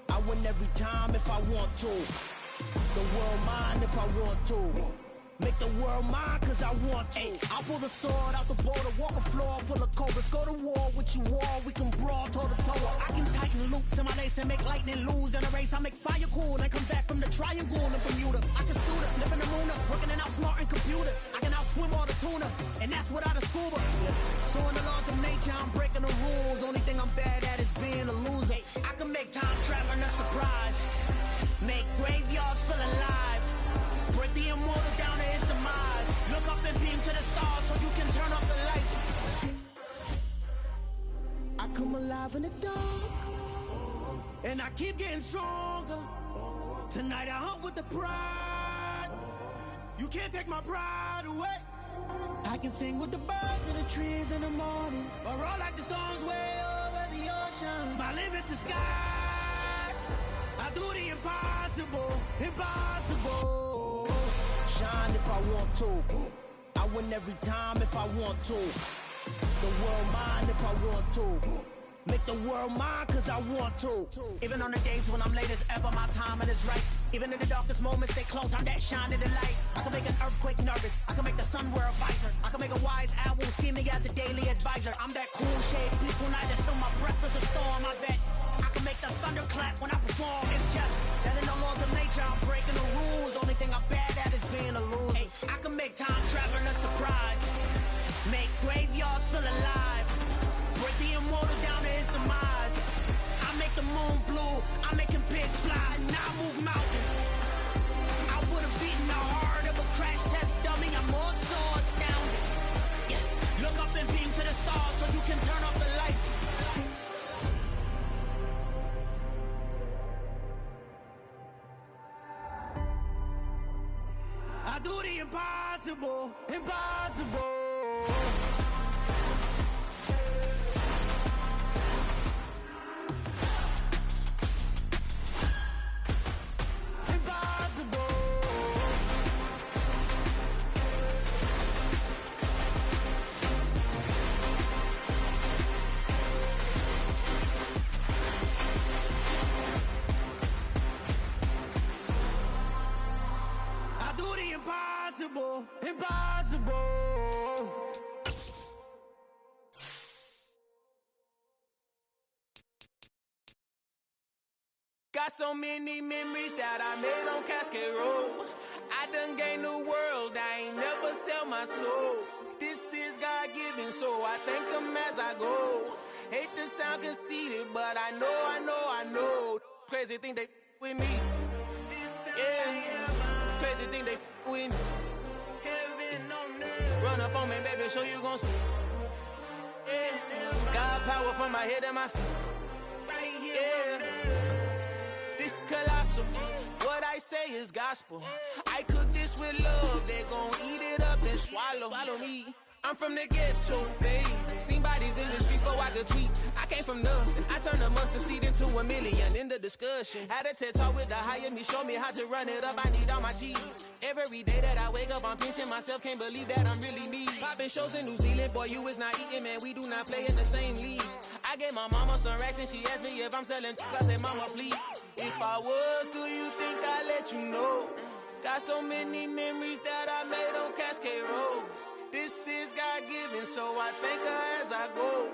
G: I win every time if I want to. The world mine if I want to. Make the world mine cause I want to. Ay, I'll pull the sword out the border, walk a floor full of cobras. Go to war with you all, we can brawl toe to toe. I can tighten loops in my lace and make lightning lose in a race. I make fire cool and come back from the triangle in Bermuda. I can suit up, live in the moon, working and outsmarting computers. I can outswim all the tuna, and that's without a scuba. So in the laws of nature, I'm breaking the rules. Only thing I'm bad at is being a loser. I can make time traveling a surprise, make graveyards feel alive. Break the immortal down to his demise. Look up and beam to the stars so you can turn off the lights. I come alive in the dark, and I keep getting stronger. Tonight I hunt with the pride. You can't take my pride away. I can sing with the birds in the trees in the morning, or roll like the storms way over the ocean. My limit's the sky. I do the impossible, impossible. Shine if I want to. I win every time if I want to. The world mine if I want to. Make the world mine cause I want to. Even on the days when I'm late as ever, my timing is right. Even in the darkest moments, stay close, I'm that shining the light. I can make an earthquake nervous, I can make the sun wear a visor. I can make a wise owl see me as a daily advisor. I'm that cool shade, peaceful night, that's still my breath is a storm, I bet. I can make the thunder clap when I perform. It's just that in the laws of nature, I'm breaking the rules. Only thing I'm bad at is being a loser. Hey, I can make time traveling a surprise, make graveyards feel alive. Break the immortal down to his demise. I make the moon blue, I'm making pigs fly. Now I move mountains. I would've beaten the heart of a crash test dummy. I'm more so astounded. Yeah. Look up and beam to the stars so you can turn off the lights. I do the impossible, impossible. Impossible, impossible. Got so many memories that I made on Cascade Road. I done gained the world, I ain't never sell my soul. This is God.
F: giving, so I thank him as I go. Hate to sound conceited, but I know. Crazy thing they with me. Yeah. Crazy thing they with me. Run up on me, baby, show you gon' see. Yeah. God power from my head and my feet. Yeah. This colossal. What I say is gospel. I cook this with love. They gon' eat it up and swallow me. I'm from the ghetto, babe. Seen bodies in the street so I could tweet. I came from nothing. I turned a mustard seed into $1 million in the discussion. Had a TED talk with the hire me, show me how to run it up. I need all my cheese. Every day that I wake up, I'm pinching myself. Can't believe that I'm really me. Popping shows in New Zealand, boy, you is not eating, man. We do not play in the same league. I gave my mama some racks and she asked me if I'm selling. I said, mama, please. If I was, do you think I'd let you know? Got so many memories that I made on Cascade Road. This is God-given, so I thank her as I go.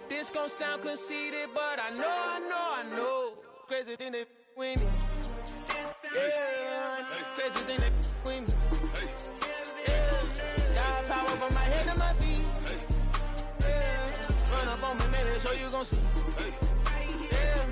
F: This gon' sound conceited, but I know. Crazy thing they with me. Yeah, crazy thing they with me. Yeah, God power from my head to my feet. Yeah, run up on me, maybe so you gon' see. Yeah.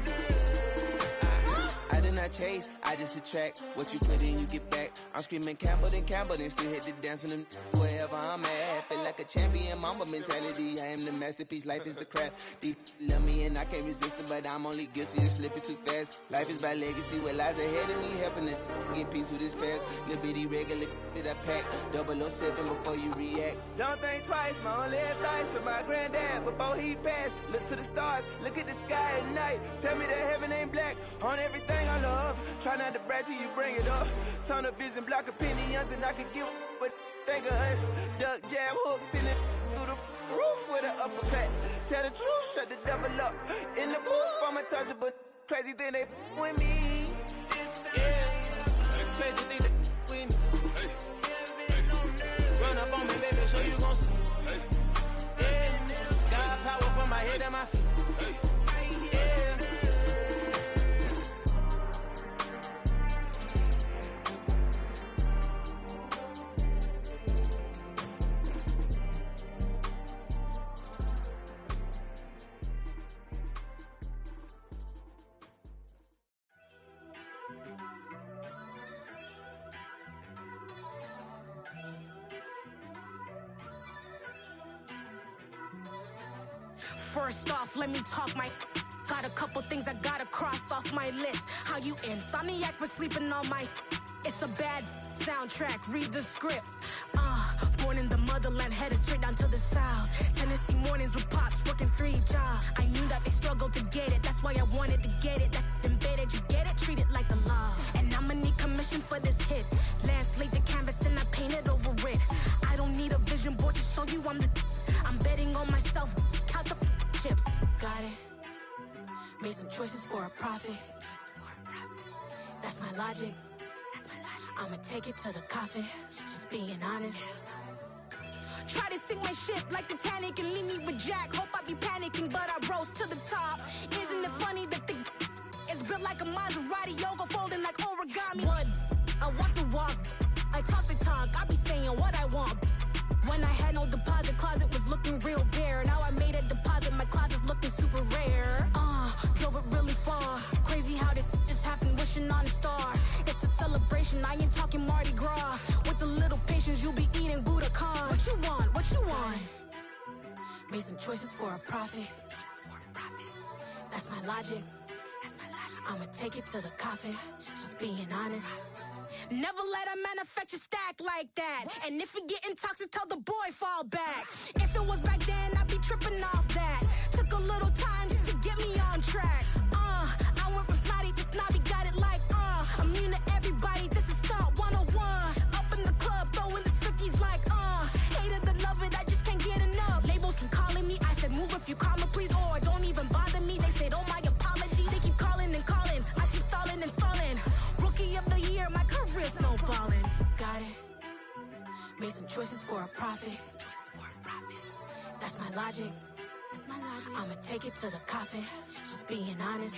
F: I did not chase, I just attract. What you put in, you get back. I'm screaming Campbell, then still hit the dance and wherever I'm at. Feel like a champion, mamba mentality. I am the masterpiece, life is the crap. These love me and I can't resist it, but I'm only guilty of slipping too fast. Life is by legacy, what lies ahead of me, helping to get peace with this past. Little bitty regular that I pack, 007 before you react. Don't think twice, my only advice for my granddad before he passed. Look to the stars, look at the sky at night. Tell me that heaven ain't black on everything I love. Try not to brag till you bring it up. Turn the vision, block opinions, and I could give what think of us. Duck, jab, hook, send it through the roof with an uppercut. Tell the truth, shut the devil up. In the booth, I'm untouchable. Crazy thing they with me. Yeah, crazy thing they with me. Run up on me, baby, so you gon' see. Yeah, God power from my head and my feet.
H: First off, let me talk my. Got a couple things I gotta cross off my list. How you insomniac for sleeping on my. It's a bad soundtrack, read the script. Born in the motherland, headed straight down to the south. Tennessee mornings with pops, working 3 jobs. I knew that they struggled to get it, that's why I wanted to get it. That embedded, you get it? Treat it like the law. And I'ma need commission for this hit. Lance laid the canvas and I painted over it. I don't need a vision board to show you I'm betting on myself, count the chips. Got it. Made some choices for a profit. That's my logic. I'ma take it to the coffin. Just being honest. Try to sink my ship like Titanic and leave me with Jack. Hope I be panicking, but I rose to the top. Isn't it funny that the is built like a Maserati, yoga folding like origami? What? I walk the walk, I talk the talk. I be saying what I want. When I had no deposit, closet was looking real bare. Now I made a deposit, my closet's looking super rare. Drove it really far. Crazy how did just happen, wishing on a star. It's a celebration, I ain't talking Mardi Gras. With a little patience, you'll be eating Budokan. What you want? What you want? Made some choices for a profit. That's my logic. I'ma take it to the coffin. Just being honest. Never let a manufacture stack like that. And if it getting toxic, tell the boy fall back. If it was back then, I'd be tripping off that. Took a little time just to get me on track. I went from snotty to snobby, got it like immune to everybody, this is Stunt 101. Up in the club, throwing this 50s like hate it or love it, I just can't get enough. Labels keep calling me, I said move if you call me please, or don't even bother me. They said oh my apologies, they keep calling and calling. I keep stalling and stalling. Rookie of the year, my career snowballing. Got it. Made some choices for a profit. That's my logic. I'ma take it to the coffin. Just being honest.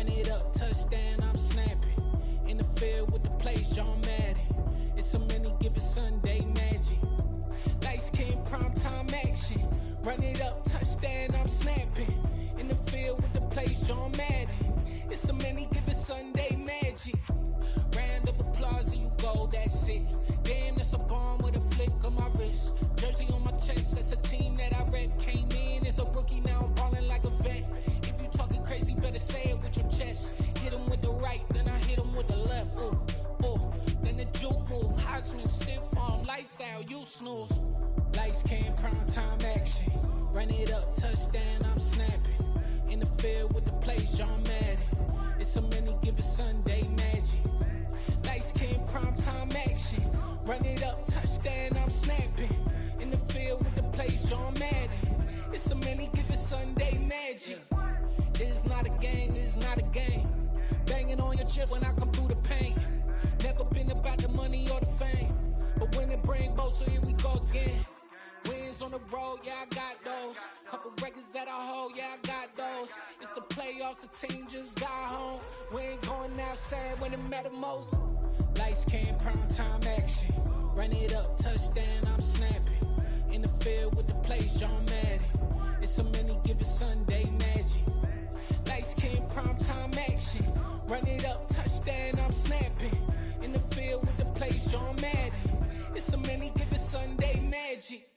I: Run it up, touchdown, I'm snapping. In the field with the plays, John Madden. It's so many given Sunday magic. Lights came prime time action. Run it up, touchdown, I'm snapping. In the field with the plays, John Madden. It's so many given Sunday magic. Round of applause and you go, that's it. Damn, that's a bomb with a flick on my wrist. Jersey on my chest, that's a team that I rep. Came in as a rookie, now I'm ballin' like a vet. If you talking crazy, better say it with your chest. Hit him with the right, then I hit him with the left. Ooh, ooh. Then the juke move, Heisman stiff arm, lights out, you snooze. Lights came, prime time action. Run it up, touchdown, I'm snapping. In the field with the plays, John Madden. It's so many given Sunday magic. Lights came, prime time action. Run it up, touchdown, I'm snapping. In the field with the plays, John Madden. It's so many given Sunday magic. This is not a game, this is not a game. Banging on your chest when I come through the pain. Never been about the money or the fame. But when it bring both, so here we go again. Wins on the road, yeah, I got those. Couple records that I hold, yeah, I got those. It's the playoffs, the team just got home. We ain't going outside when it matter most. Lights came, prime time action. Run it up, touchdown, I'm snapping. In the field with the plays, John Madden. It's so many given Sunday magic. Lights came, prime time action. Run it up, touchdown, I'm snapping. In the field with the plays, John Madden. It's so many given Sunday magic.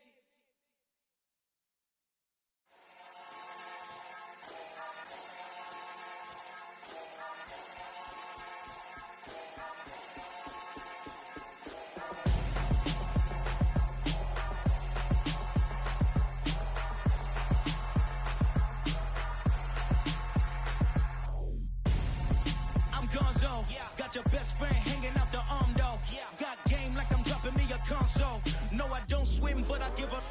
G: Your best friend hanging out the arm though. Got game like I'm dropping me a console. No, I don't swim, but I give a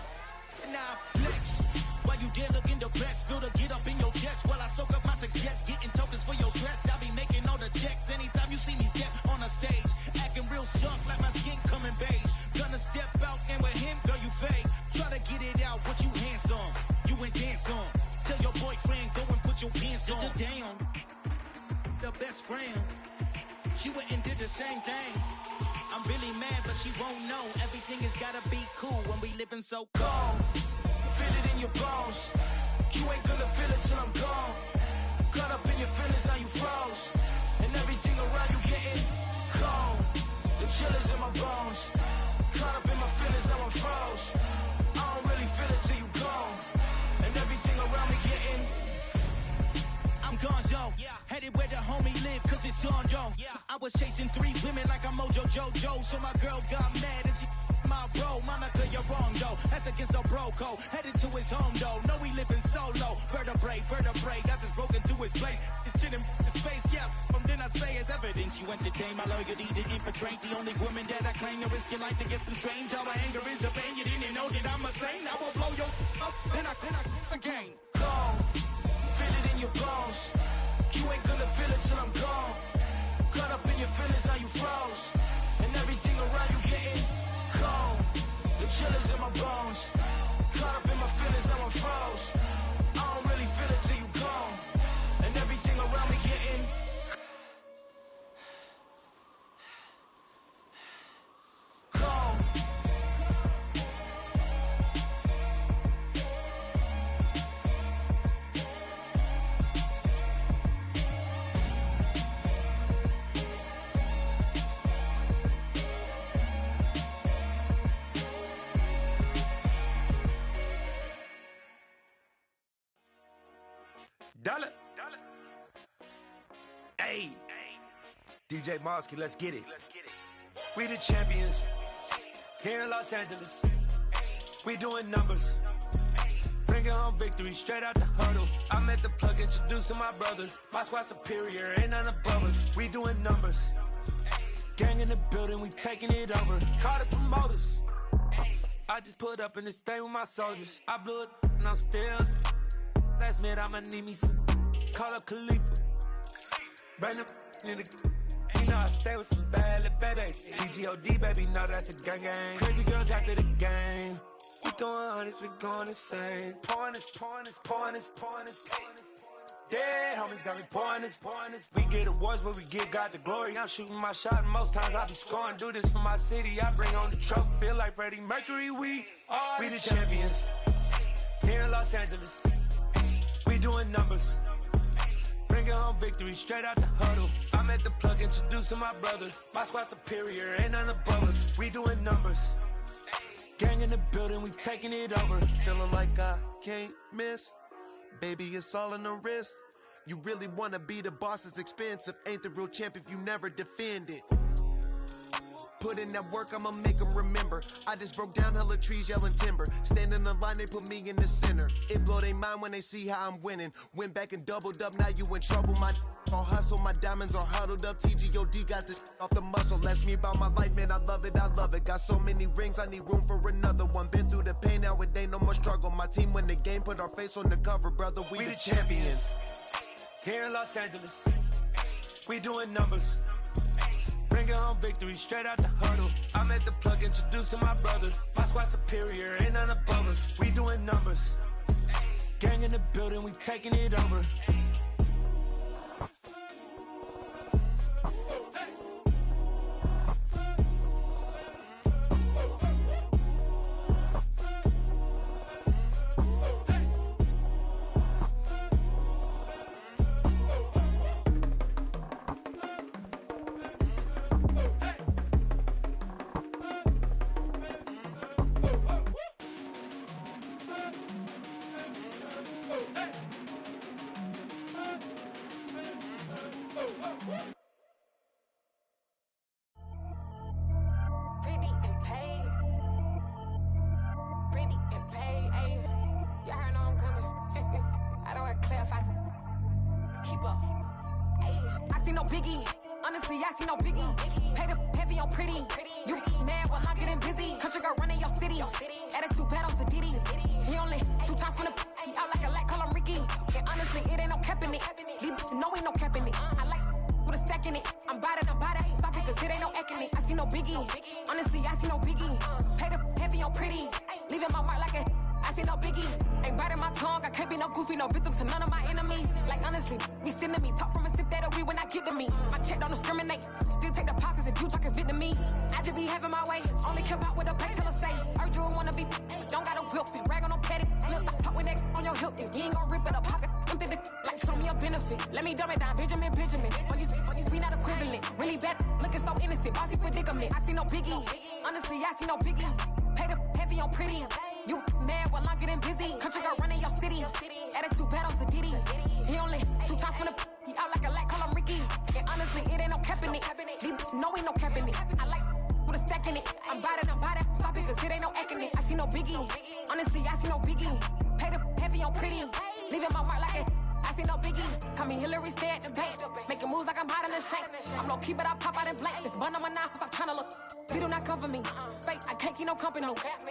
G: now I flex. While you there looking depressed, feel to get up in your chest while I soak up my success, getting tokens for your stress. I be making all the checks anytime you see me step on a stage, acting real soft like my skin coming beige. Gonna step out and with him, girl, you fade. Try to get it out, what you handsome, you ain't dance on. Tell your boyfriend go and put your pants on. Down, the best friend. She went and did the same thing. I'm really mad, but she won't know. Everything has gotta be cool when we living so cold. Feel it in your bones. You ain't gonna feel it till I'm gone. Caught up in your feelings, now you froze. And everything around you getting cold. The chill is in my bones. Caught up in my feelings, now I'm froze. I don't really feel it till you gone. And everything around me getting I'm gonzo, headed where the homie live, cause it's on, yo. I was chasing 3 women like I'm Mojo Jojo, so my girl got mad and she my bro. Monica, you're wrong, though. That's against a bro code. Headed to his home, though. No, we living solo. Vertebrae, got this broken to his place. It's shit in his space, yeah. From then I say it's evidence. You entertain my loyalty to infiltrate. The only woman that I claim to risk your life to get some strange. All my anger is a pain. You didn't know that I'm a saint. I will blow your up, then I again. Gone. Feel it in your bones. You ain't gonna feel it till I'm gone. Caught up in your feelings, now you froze. And everything around you getting cold. The chill is in my bones. Caught up in my feelings, now I'm froze. I don't really feel it till you gone. And everything around me getting cold.
J: Dollar. Hey, DJ Mosky, let's get it. We the champions here in Los Angeles. We doing numbers. Bringing home victory straight out the huddle. I met the plug, introduced to my brother. My squad superior, ain't none above us. We doing numbers. Gang in the building, we taking it over. Call the promoters. I just put up in this thing with my soldiers. I blew it and I'm still. Last minute, I'ma need me some. Call up Khalifa. Bring them in the. You know I stay with some bad little baby. TGOD, baby, know that's a gang gang. Crazy girls after the game. We throwing hundreds, we going insane. Pouring this. Dead homies got me pouring this. We get awards, but we give God the glory. I'm shooting my shot, and most times I be scoring. Do this for my city, I bring on the trophy. Feel like Freddie Mercury, we the champions. Here in Los Angeles, we doing numbers. Bringing home victory straight out the huddle. I'm at the plug, introduced to my brother. My squad superior, ain't none above us. We doing numbers. Gang in the building, we taking it over.
K: Feeling like I can't miss. Baby, it's all in the wrist. You really wanna be the boss, it's expensive. Ain't the real champ if you never defend it. Put in that work, I'ma make them remember. I just broke down hella trees, yelling timber. Stand in the line, they put me in the center. It blow their mind when they see how I'm winning. Went back and doubled up, now you in trouble. My all hustle, my diamonds are huddled up. TGOD got this off the muscle. That's me about my life, man, I love it, I love it. Got so many rings, I need room for another one. Been through the pain, now it ain't no more struggle. My team win the game, put our face on the cover, brother, we the champions.
J: Here in Los Angeles, we doing numbers. Bringing home victory straight out the huddle. I'm at the plug, introduced to my brother. My squad superior, ain't none above us. We doing numbers. Gang in the building, we taking it over.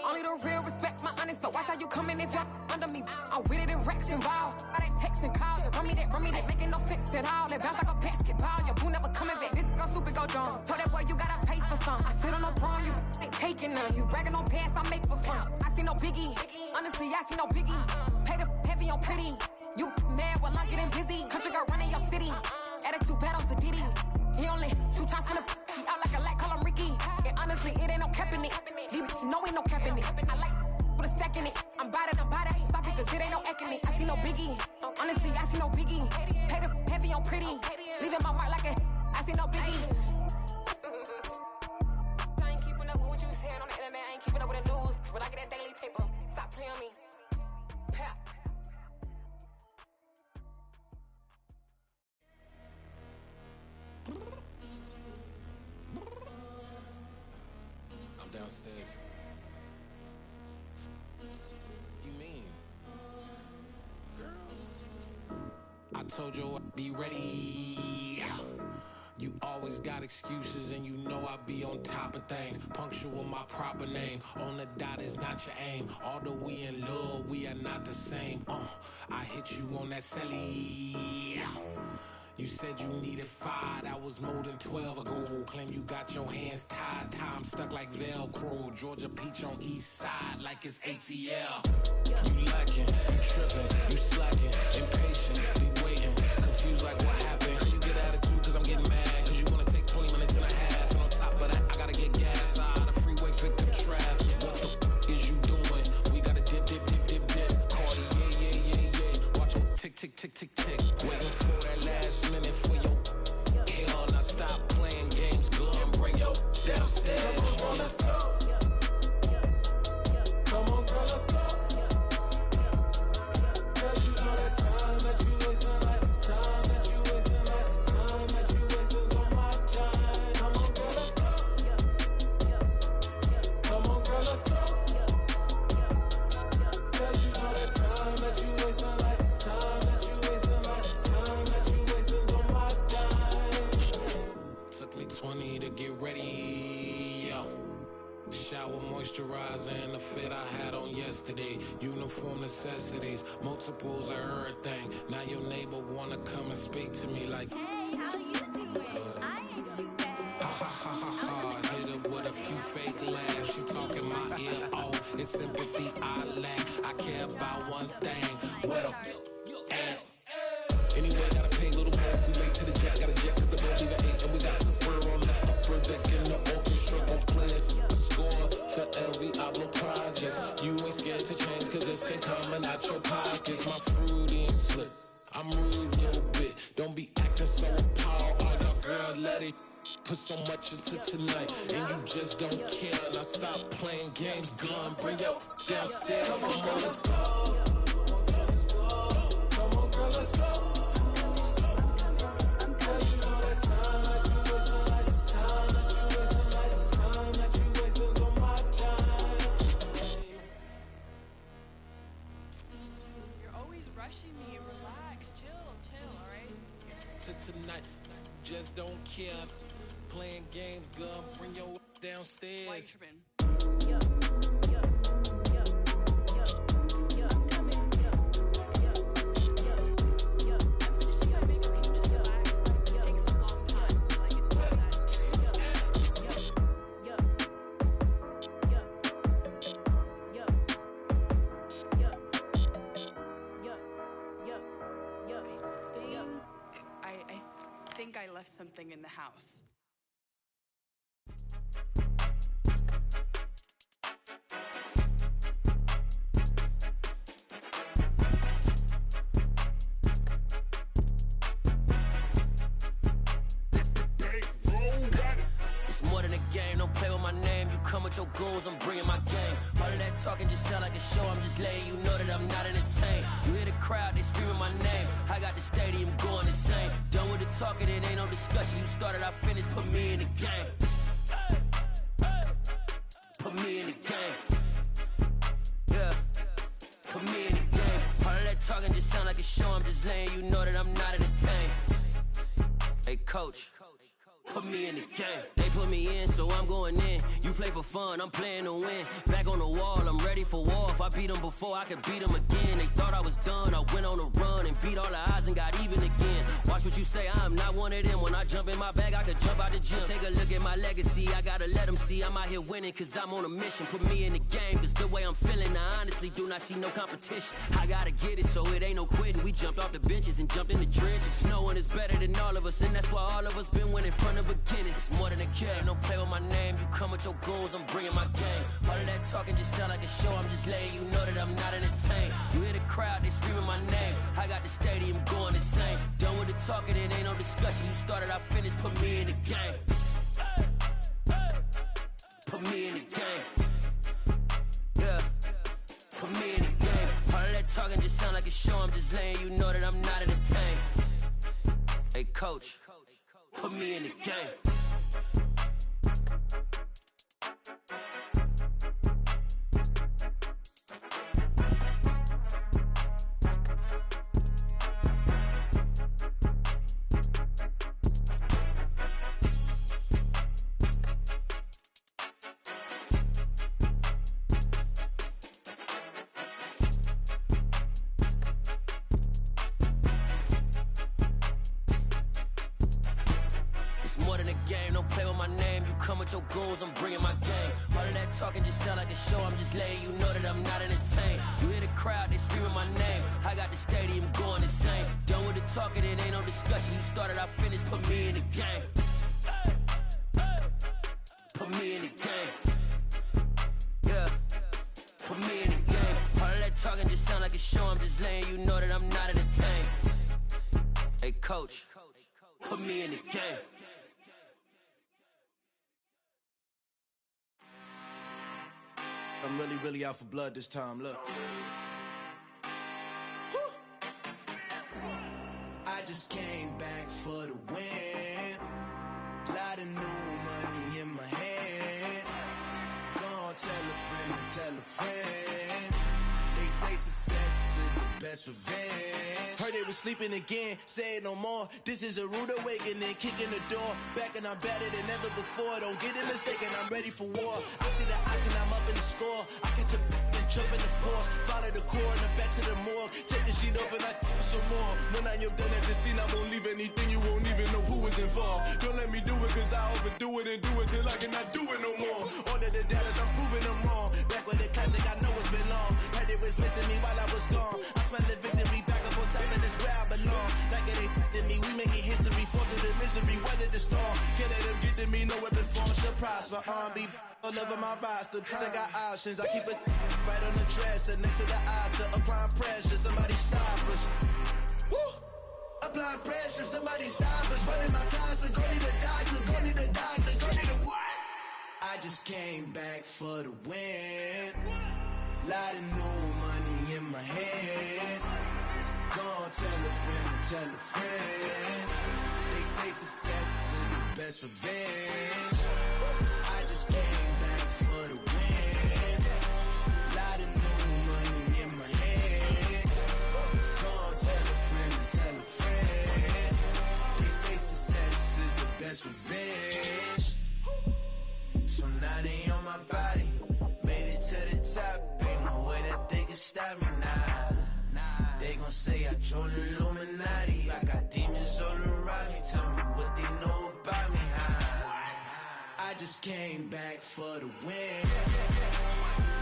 F: Only the real respect my honest, so watch how you coming if you're under me. I'm with it in Rex involved. All they texting calls, run me that making no sense at all. They bounce like a basketball, your boo never coming back. This go stupid, go dumb. Told that boy you gotta pay for some. I sit on the throne, you they taking none. You bragging on past, I make for fun. I see no biggie, honestly I see no biggie. Pay the heavy on pretty. You mad while I'm getting busy. Country girl running your city. Attitude bad on Diddy. He only 2 times from the he out like a light, call him Ricky. And honestly, it ain't no cap in it. No, ain't no cap in it. I like with a stack in it. I'm bout it. Stop it, cause it ain't no acting it. I see no biggie. Honestly, I see no biggie. Pay the heavy on pretty. Leaving my mark like I see no biggie. I ain't keeping up with what you saying on the internet. I ain't keeping up with the news. But I get that daily paper. Stop playing me. Pap.
I: Downstairs. You mean? Girl, I told you I'd be ready. You always got excuses and you know I be on top of things. Punctual my proper name. On the dot is not your aim. Although we in love, we are not the same. I hit you on that celly. You said you needed 5, that was more than 12 ago. Claim you got your hands tied, time stuck like Velcro. Georgia Peach on east side like it's ATL. You lacking, you tripping, you slacking, impatient, be waiting. tick, tick, tick. Waiting for that last minute for your on. I stop playing games, go and bring your downstairs. Come on, let's go. Come on, girl, let's go. Girl, you know that time that you wasting, like time that you wasting, like time that you wasting on my time. Come on, girl, let's go. Come on, girl, let's go. Girl, you know that time that you wasting, like time that you wasting, like time that you wasting on my time. Took me 20 to get ready, yo. Shower, moisturizer, and the fit I had on yesterday. Uniform necessities, multiples of everything. Now your neighbor wanna come and speak to me like,
L: hey, how you doing? I ain't too bad.
I: Ha ha ha ha ha. Hit her with a few fake laughs. She talking my ear off. It's sympathy I lack. I care about one thing. What up? Anyway, gotta pay little more. We late to the jack, gotta jet cause the boat leave at 8. And we got some fur on the upper deck in the orchestra. Gon' play it. For every album project, you ain't scared to change cause it's ain't coming out your pockets. My fruity and slip, I'm rude a little bit. Don't be acting so appalled. All y'all girl, let it put so much into tonight, and you just don't care. Now stop playing games, gun, bring your downstairs. Come on, girl, let's go. Come on, girl, let's go. Tonight, just don't care. Playing games, girl, bring your downstairs.
M: I left something in the house.
N: It's more than a game, don't play with my name. You come with your goons, I'm bringing my game. All of that talking just sound like a show, I'm just letting you know that I'm not entertained. You hear the crowd, they screaming my name. I got the stadium going insane. Done with the talking, it ain't no discussion. You started, I finished, put me in the game. Put me in the game. Yeah, put me in the game. All of that talking just sound like a show, I'm just letting you know that I'm not entertained. Hey coach, put me in the game. They put me in, so I'm going in. You play for fun, I'm playing to win. Back on the wall, I'm ready for war. If I beat them before, I could beat them again. They thought I was done, I went on a run and beat all the odds and got even again. Watch what you say, I'm not one of them. When I jump in my bag, I could jump out the gym. Take a look at my legacy, I gotta let them see I'm out here winning, cause I'm on a mission. Put me in the game, cause the way I'm feeling, I honestly do not see no competition. I gotta get it, so it ain't no quitting. We jumped off the benches and jumped in the trenches. No one is better than all of us, and that's why all of us been winning from the beginning. It's more than a kill, don't play with my name. You come with your goons, I'm bringing my game. All of that talking just sound like a show, I'm just letting you know that I'm not entertained. You hear the crowd, they screaming my name. I got the stadium going insane. Done with the talking, it ain't no discussion. You started, I finished, put me in the game. Put me in the game. Yeah, put me in the game. All of that talking just sound like a show, I'm just letting you know that I'm not entertained. Hey coach, put me in the game. Come with your goons, I'm bringing my game. All of that talking just sound like a show, I'm just letting you know that I'm not entertained. You hear the crowd, they screaming my name. I got the stadium going insane. Done with the talking, it ain't no discussion. You started, I finished, put me in the game. Put me in the game. Yeah, put me in the game. All of that talking just sound like a show, I'm just letting you know that I'm not entertained. Hey, coach, put me in the game.
K: I'm really out for blood this time, look. I just came back for the win. Lot of new money in my hand. Gonna tell a friend to tell a friend. They say success is the best revenge. Heard they was sleeping again, say it no more. This is a rude awakening, kicking the door. Back and I'm better than ever before. Don't get it mistaken, I'm ready for war. I see the option, I'm up in the score. I catch a and jump in the course. Follow the core and then back to the morgue. Take the sheet off and I some more. When I am done at the scene, I won't leave anything. You won't even know who was involved. Don't let me do it cause I overdo it and do it till I cannot do it no more. All of the Dallas, I'm proving them wrong. Back with the classic, I know it's been long. Heard it was missing me while I was gone. I smell the victory, back up on time and it's where I belong. Like it ain't to me, we making history. Fall through the misery, weather the storm. Can't let them get to me, no weapon form shall prosper. R&B all over my roster, I got options. I keep it right on the dresser, next to the Oscar. Applying pressure, somebody stop us. Woo! Applying pressure, somebody stop us. Running my closet, go need a doctor, go need a doctor, go need a what? I just came back for the win. Lot of new money in my hand. Gonna tell a friend to tell a friend. They say success is the best revenge. I just came back for the win. Lot of new money in my hand. Gonna tell a friend to tell a friend. They say success is the best revenge. So now they on my body. Made it to the top. Ain't no way that they can stop me now. They gon' say I joined the Illuminati. I got demons all around me. Tell me what they know about me, huh? I just came back for the win.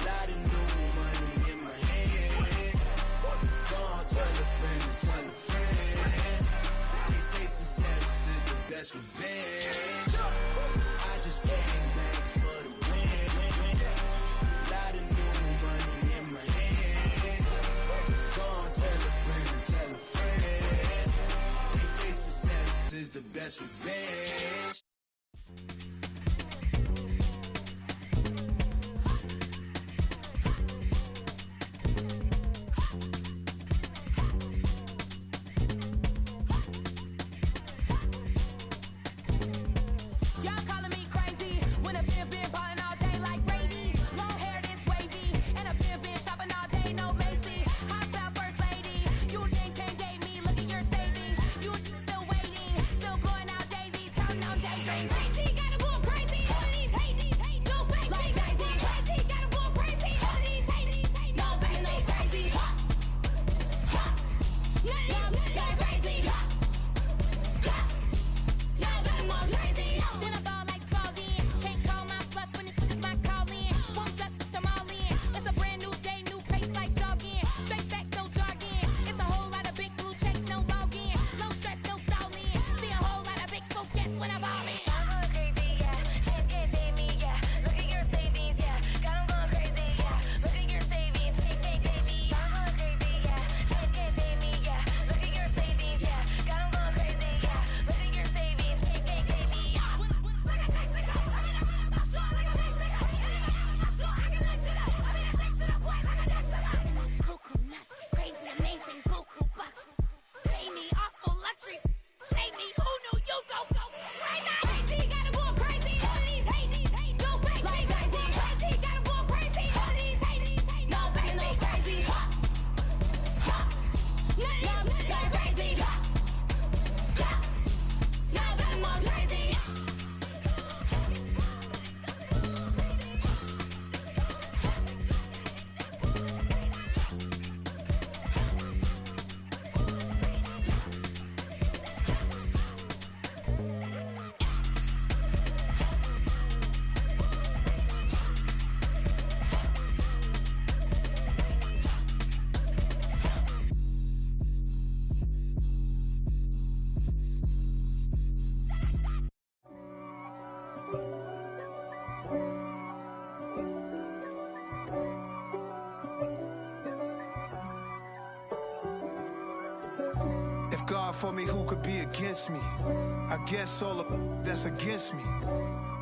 K: Lot of new money in my hand. Gonna tell a friend to tell a friend. They say success is the best revenge. I just came back for the win. Lot of new money in my hand. Gonna tell a friend to tell a friend. They say success is the best revenge.
H: Y'all calling me crazy when a been ballin' all day like Brady. Long hair this wavy, and a been shopping all day, no Macy. Hot about first lady, you think can't date me? Look at your savings, you still waiting, still blowing out daisies, counting on daydreams. Crazy, gotta go crazy. All of these hate, no baby. Like crazy, crazy, gotta go crazy. All of these hate, no baby, no crazy. None of these got crazy. Y'all got more crazy. Then I ball like Spalding. Can't call my bluff when it's my call in. Won't duck them all in. It's a brand new day, new pace like jogging. Straight facts, no jargon. It's a whole lot of big blue checks, no login. No stress, no stalling. See a whole lot of big forgets when I ball in. I'm going crazy, yeah. Can't date me, yeah. Look at your savings, yeah. Got 'em going crazy, yeah. Look at your savings, can't date me. I'm going crazy, yeah. Can't date me, yeah. Look at your savings, yeah. Got 'em going crazy, yeah. Look at your savings, can't date me. Crazy, amazing, buku bucks. Pay me off for luxury. Save me, who knew you go crazy? Crazy, gotta go crazy. All of these hate, no baby. Like crazy, crazy, gotta go crazy. All of these hate, no baby, no crazy. None of these got crazy. Y'all got more crazy.
O: If God for me, who could be against me? I guess all of that's against me.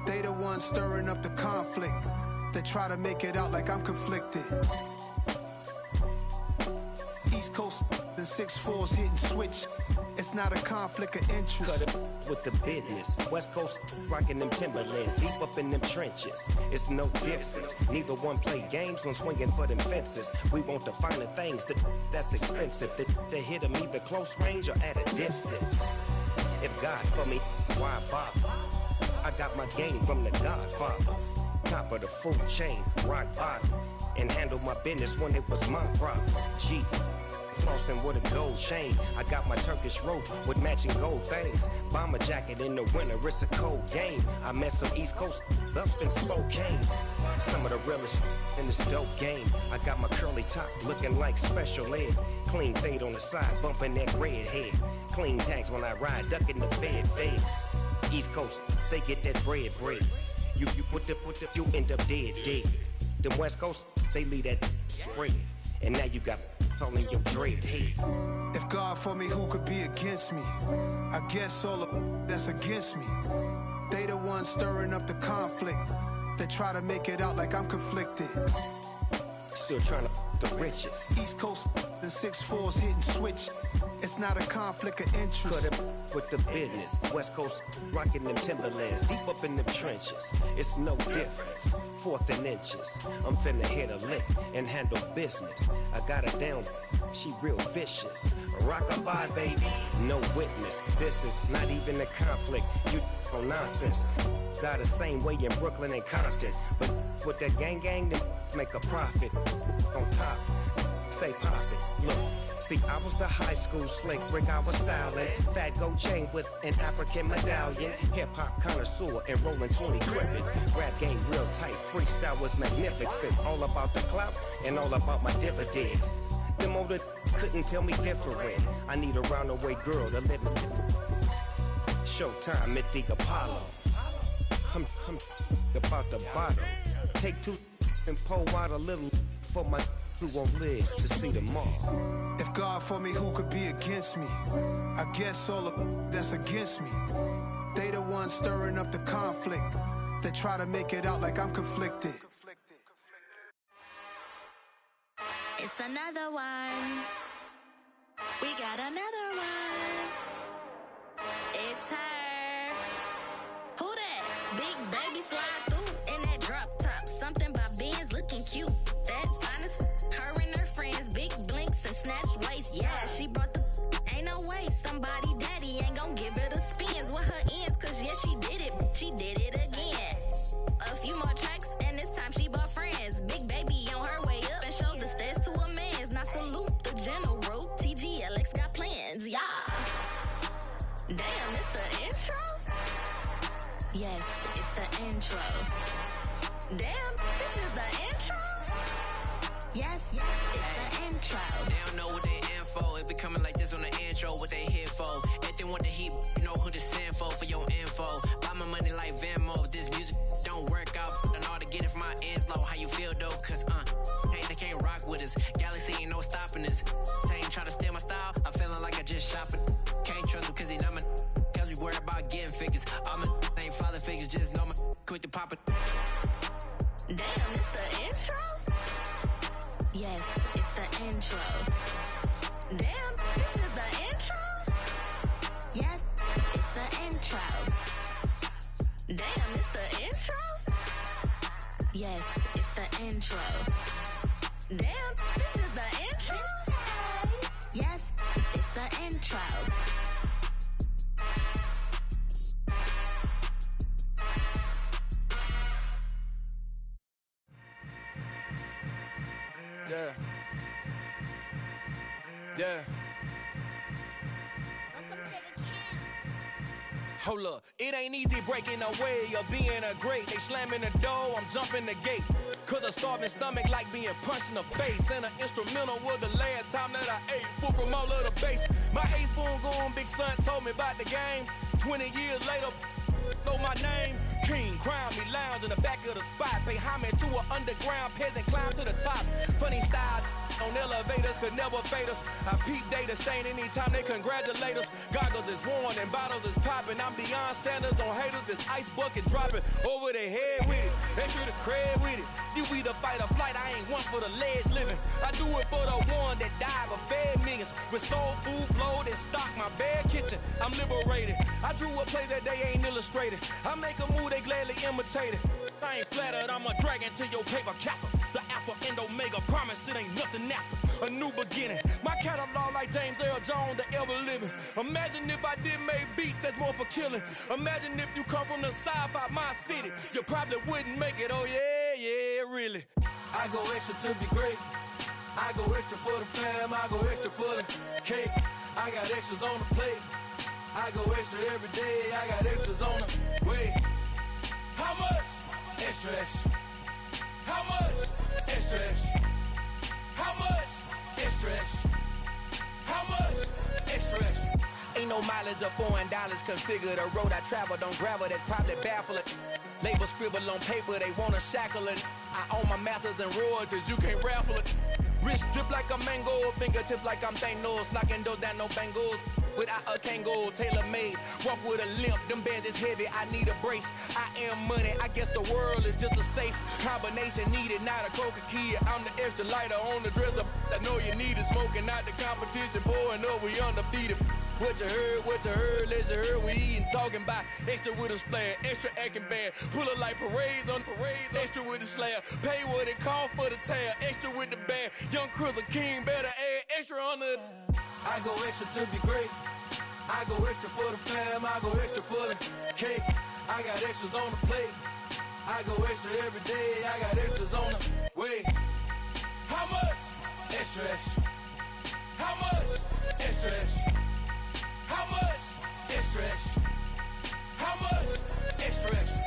O: They the ones stirring up the conflict. They try to make it out like I'm conflicted. East Coast and 6'4's hitting switch. It's not a conflict of interest.
P: Cut it with the business. West Coast rocking them Timberlands, deep up in them trenches. It's no difference. Neither one play games when swinging for them fences. We want the finer things that's expensive. That hit them either close range or at a distance. If God for me, why bother? I got my game from the Godfather. Top of the food chain, rock bottom. And handle my business when it was my problem. G. Flossing with a gold chain. I got my Turkish rope with matching gold things. Bomber jacket in the winter, it's a cold game. I met some East Coast up in Spokane. Some of the realest in this dope game. I got my curly top looking like special ed. Clean fade on the side, bumping that red head. Clean tags when I ride, ducking the feds. East Coast, they get that bread. You put you end up dead. The West Coast, they leave that spread. And now you got calling your dread head.
O: If God for me, who could be against me? I guess all of that's against me. They the ones stirring up the conflict. They try to make it out like I'm conflicted.
P: Still trying to the riches.
O: East Coast and 6'4's hitting switch. It's not a conflict of interest.
P: Cut it with the business. West Coast rocking them Timberlands, deep up in them trenches. It's no difference. 4th and inches. I'm finna hit a lick and handle business. I got her down, she real vicious. Rock-a-bye, baby, no witness. This is not even a conflict. You on nonsense. Got the same way in Brooklyn and Compton. But with that gang, then make a profit. On top, stay poppin'. Look. See, I was the high school slick Rick, I was styling. Fat gold chain with an African medallion. Hip-hop connoisseur and rolling 20 gripping. Rap game real tight, freestyle was magnificent. All about the clout and all about my dividends. Them older couldn't tell me different. I need a roundaway girl to live it. Showtime at the Apollo. I'm about the bottom. Take 2 and pull out a little for my who won't live to see tomorrow.
O: If God for me, who could be against me? I guess all of that's against me. They the ones stirring up the conflict. They try to make it out like I'm conflicted.
L: It's another one. We got another one. It's her. Who that? Big baby slide through in that drop top. Something by Benz looking cute. That's fine as her and her friends. Big blinks and snatch waist. Yeah, she brought the ain't no way. Somebody daddy ain't gon' give her the spins with her ends. Cause yeah, she did it. She did it again. A few more tracks and this time she brought friends. Big baby on her way up and showed the stairs to a man's. Now salute the general. TGLX got plans. Yeah. Damn, it's the intro? Yes, it's the intro. Damn, this is the intro? Yes, it's the intro.
Q: They don't know what they in for. If it coming like this on the intro, what they here for? If they want the heat, you know who to send for your info. Buy my money like Venmo. If this music don't work out, and all to get it from my ends low. How you feel though? Cause hey, they can't rock with us. Galaxy ain't no stopping us. They ain't trying to steal my style. I'm feeling like I just shop it. Can't trust them cause they not my. Cause we worried about getting figures. All my ain't father figures. Just know my quick to pop it.
L: Damn, it's the intro? Yes, it's the intro. Damn, this is the intro? Yes, it's the intro. Damn, it's the intro? Yes, it's the intro. Damn, this is the intro? Yes, it's the intro.
Q: Yeah. Yeah. Hold up, it ain't easy breaking away or being a great. They slamming the door, I'm jumping the gate. Cause a starving stomach like being punched in the face. And an instrumental was the last time that I ate. Food from all of the bass. My ace boom goon, big son told me about the game. 20 years later,
R: know my name? King, crown me, lounge in the back of the spot. Pay homage to an underground peasant, climb to the top. Funny style on elevators could never fade us. I peep data stain anytime they congratulate us. Goggles is worn and bottles is popping. I'm Deion Sanders on haters, this ice bucket dropping over their head with it. They should have cred with it. You either fight or flight, I ain't one for the ledge living. I do it for the one that died but fed millions. With soul food flowed and stocked my bare kitchen. I'm liberated. I drew a play that they ain't illustrated. I make a move, they gladly imitate it. I ain't flattered, I'm a dragon to your paper castle. The Alpha and Omega, promise it ain't nothing after. A new beginning. My catalog like James Earl Jones, the ever living. Imagine if I did make beats that's more for killing. Imagine if you come from the sci-fi, my city. You probably wouldn't make it, oh yeah, really. I go extra to be great. I go extra for the fam, I go extra for the cake. I got extras on the plate. I go extra every day, I got extras on the way. How much? Extra, extra. How much? Extra, extra. How much? Extra, extra. How much? Extra, extra. Ain't no mileage of $4 configure the road I travel. Don't gravel that probably baffle it. Label scribble on paper, they wanna shackle it. I own my masters and royalties, you can't raffle it. Wrist drip like a mango, fingertips like I'm Thanos. Knocking those down, no bangles. Without a Kango, tailor-made. Walk with a limp, them bands is heavy, I need a brace. I am money, I guess the world is just a safe combination needed, not a coca key. I'm the extra lighter on the dresser. I know you need it, smoking out the competition, pouring up, we undefeated. What you heard, let's heard, we eating, talking about extra with a splash, extra acting bad, pull it like parades on parades, extra with the slab, pay what it cost for the tab, extra with the band, young Chris a king, better add extra on the. I go extra to be great, I go extra for the fam, I go extra for the cake, I got extras on the plate, I go extra every day, I got extras on the way. How much? Extra, extra. How much? Extra, extra. How much? Extra, extra. How much? Extra, extra.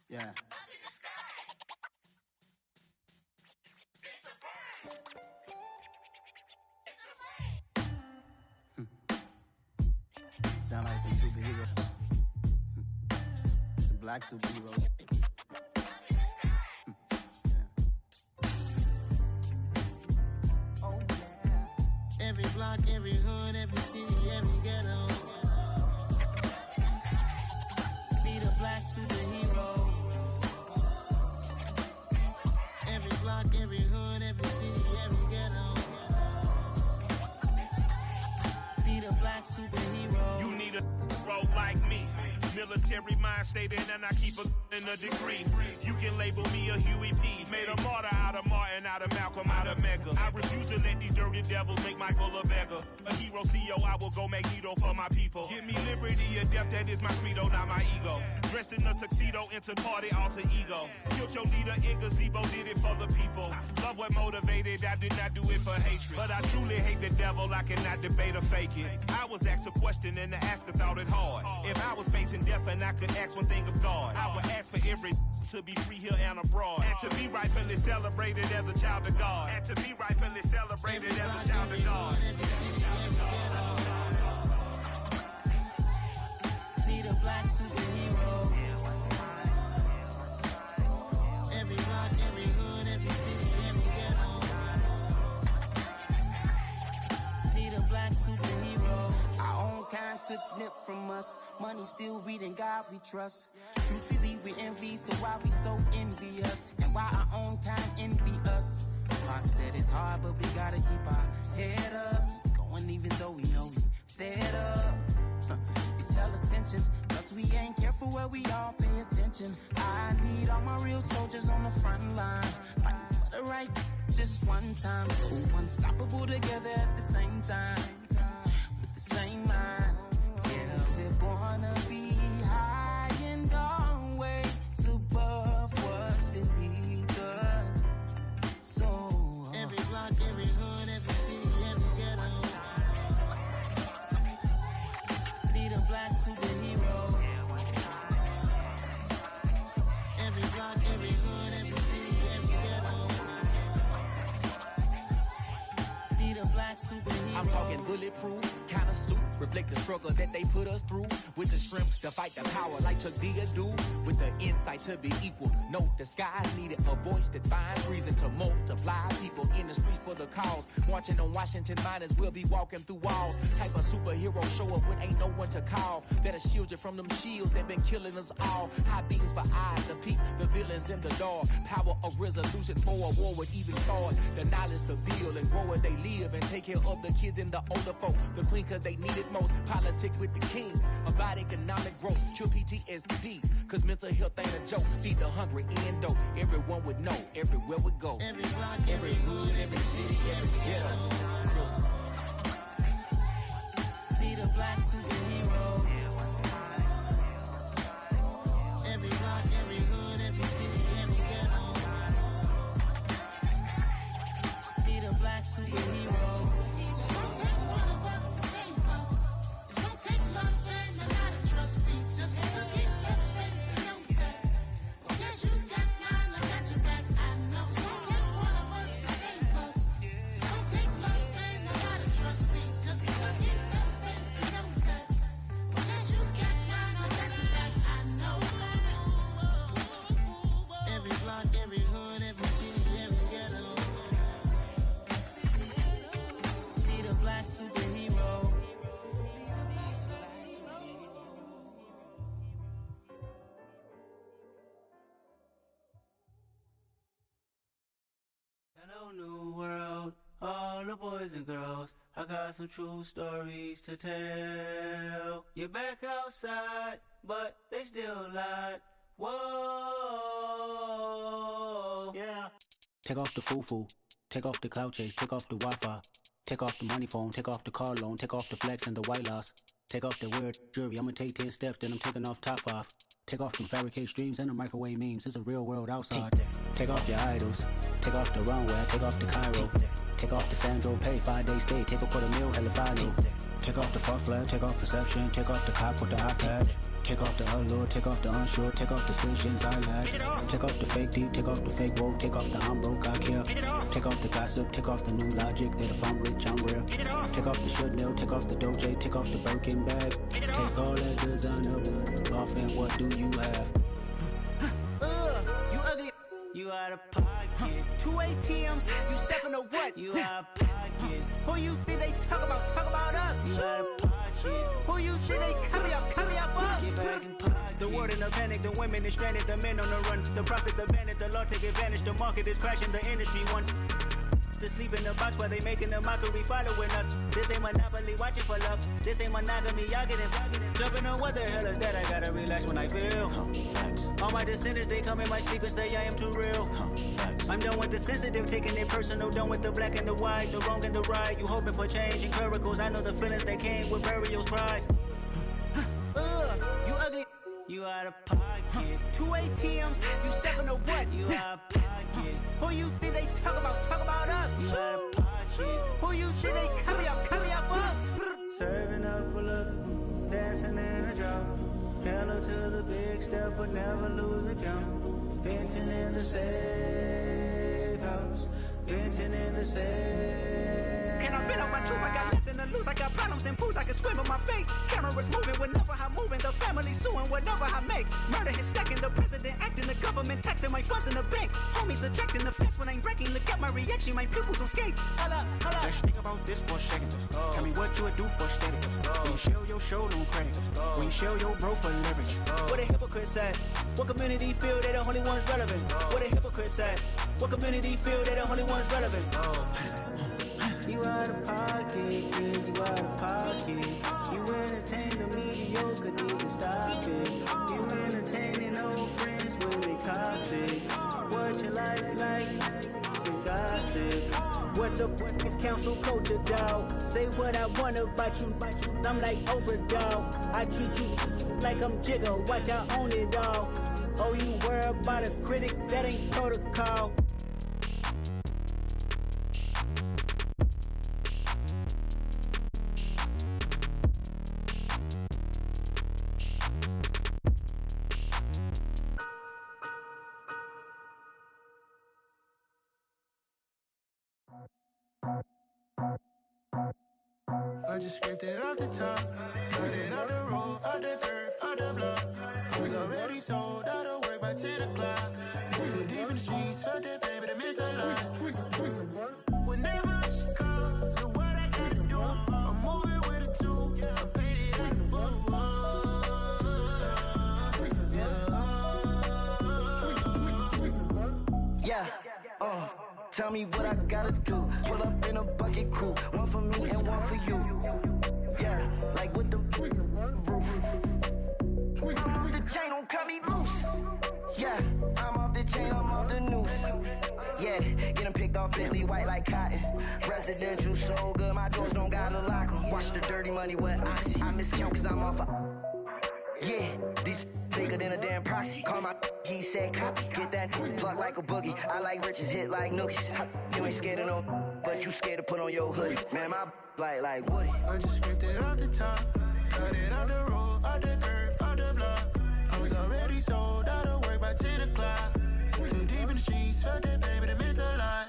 S: Yeah. Sound like some superhero. Some black superheroes. Oh, yeah. Every block, every hood, every city, every ghetto. Need a black superhero. Every block, every hood, every city, every ghetto. Need a black superhero.
T: You need a role like me. Military mind stated, and I keep in a degree. You can label me a Huey P. Made a martyr out of Martin, out of Malcolm, out of Mega. I refuse to let these dirty devils make Michael a beggar. A hero CEO, I will go Magneto for my people. Give me liberty or death, that is my credo, not my ego. Dressed in a tuxedo, into party, alter ego. Killed your leader in gazebo, did it for the people. Love what motivated, I did not do it for hatred. But I truly hate the devil, I cannot debate or fake it. I was asked a question and the asker thought it hard. If I was facing death and I could ask one thing of God, I would ask for every to be free here and abroad, and to be rightfully celebrated as a child of God, and to be rightfully celebrated as a child of God.
S: Need a black superhero. Every block, every hood, every city, every ghetto. Need a black superhero. Our own kind took nip from us. Money still reading, God we trust. Truthfully we envy, so why we so envious? And why our own kind envy us? Pac said it's hard, but we gotta keep our head up. Going even though we know we fed up. It's hell attention, cause we ain't careful where we all pay attention. I need all my real soldiers on the front line, fighting for the right just one time. So unstoppable together at the same time, with the same mind. Yeah, we're born to be high and always above what's beneath us. So every block, every hood, every city, every ghetto. Need a black superhero. Every block, every hood, every city, every black superhero.
U: I'm talking bulletproof, kind of suit, reflect the struggle that they put us through. With the strength to fight the power like Chuck D do. With the insight to be equal, no disguise needed. A voice that finds reason to multiply. People in the streets for the cause. Marching on Washington miners, we'll be walking through walls. Type of superhero show up when ain't no one to call. That'll shield you from them shields that been killing us all. High beams for eyes to peek the villains in the dark. Power of resolution for a war would even start. The knowledge to build and grow where they live and take care of the kids and the older folk. The clean cause they need it most. Politics with the kings. About economic growth. Cure PTSD. Cause mental health ain't a joke. Feed the hungry and dope. Everyone would know. Everywhere we go.
S: Every block, every hood, every city, every ghetto. Be the black superhero. Every block, every hood, every city, every ghetto. Be the black superhero. It's gonna take one of us to save us. It's gonna take love and a lot of trust. We just got to get that faith and know that. Because you got mine, I got your back. I know. It's gonna take one of us to save us. It's gonna take love and a lot of trust. We just got to get that faith and know that. Because you got mine, I got your back. I know. Every block, every hood, every city, every ghetto. Be the black superhero.
V: Hello, new world, all the boys and girls. I got some true stories to tell. You're back outside, but they still lied. Whoa, yeah.
W: Take off the foo-foo, take off the cloud chase, take off the Wi-Fi. Take off the money phone, take off the car loan, take off the flex and the white loss. Take off the weird jewelry, I'ma take 10 steps, then I'm taking off top off. Take off them fabricate streams and the microwave memes, it's a real world outside. Take off your idols, take off the runway, take off the Cairo. Take off the Sandro pay, 5-day stay, take a $250,000, hella final. Take off the fuck flag, take off perception, take off the cop with the iPad. Take off the allure, take off the unsure, take off decisions I lack. Take off the fake deep, take off the fake woke, take off the I'm broke, I care. Take off the gossip, take off the new logic, that if I'm rich, I'm real. Take off the Chanel, take off the Doja, take off the Birkin bag. Take all that designer off and what do you have?
V: You ugly, you out of pocket. 2 ATMs, you stepping to what? You out of pocket. Who you think they talk about? Talk about us. You out of pocket. Who you think they carry out for us? Get back in pocket. The world in a panic, the women is stranded, the men on the run. The profits abandoned, the law take advantage. The market is crashing, the industry wants to sleep in the box while they making a mockery following us. This ain't Monopoly, watching for love. This ain't monogamy, y'all get it. Jumping on what the hell is that? I gotta relax when I feel. All my descendants, they come in my sleep and say I am too real. I'm done with the sensitive, taking it personal. Done with the black and the white, the wrong and the right. You hoping for change and miracles. I know the feelings that came with burial cries. You ugly. You out of pocket. 2 ATMs, you stepping to what? You out of pocket. Who you think they talk about? Talk about us. You out of pocket. Who you think they carry out for us? Serving up a look, dancing in a drop. Hello to the big step, but never lose a count. Venting in the safe house. Venting in the safe. Can I vent out my truth? I got nothing to lose. I got problems and pools. I can swim on my fate. Cameras moving whenever I'm moving. The family suing whatever I make. Murder is stacking. The president acting. The government taxing my funds in the bank. Homies ejecting the fence when I'm breaking. Look at my reaction. My pupils on skates. Holla, holla.
W: Let's think about this for a second. Tell me what you would do for status. When you show your show, no credit. When you show your bro for leverage.
V: What a hypocrite said. What community feel they the only ones relevant? What a hypocrite said. What community feel they the only ones relevant? You out of pocket, yeah, you out of pocket. You entertain the mediocre, need to stop it. You entertaining old friends when they toxic. What your life like? You gossip. What the fuck is council culture, dog? Say what I want about you, I'm like Oprah, dog. I treat you like I'm Jigga, watch I own it all. Oh, you worry about a critic, that ain't protocol.
G: I just scraped it off the top, cut it out the road, out the curve, out the block. I was already sold out of work by 10 o'clock. Too deep in the streets, felt that baby, the mental lie. Whenever she calls, do what I gotta do. I'm moving with a two, I paid it out the full.
C: Yeah, tell me what I gotta do. Pull up in a bucket crew, one for me and one for you. Yeah, like with the roof. I'm off the chain, don't cut me loose. Yeah, I'm off the chain, I'm off the noose. Yeah, getting picked off Bentley, white like cotton. Residential so good, my doors don't gotta lock 'em. Watch the dirty money with Oxy. I miscount cause I'm off yeah, these bigger than a damn proxy. Call my he said copy. Get that plug like a boogie. I like riches, hit like nookies. You ain't scared of no, but you scared to put on your hoodie. Man, my like Woody.
G: I just scraped it off the top, cut it out the road, out the curve, out the block. I was already sold out of work by 10 o'clock. Too deep in the streets, felt that baby, the mental lie.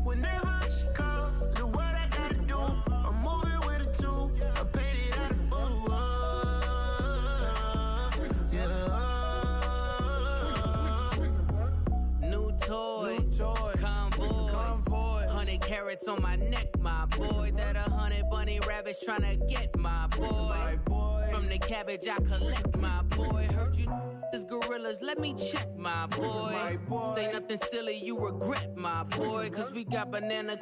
G: Whenever she calls, do what I gotta do. I'm moving with a two, I paid it out of full.
I: Toys, convoys, 100 carats on my neck, my boy. That 100 bunny rabbits tryna get my boy. From the cabbage I collect, my boy. Heard you is gorillas, let me check, my boy. Say nothing silly, you regret, my boy. Cause we got banana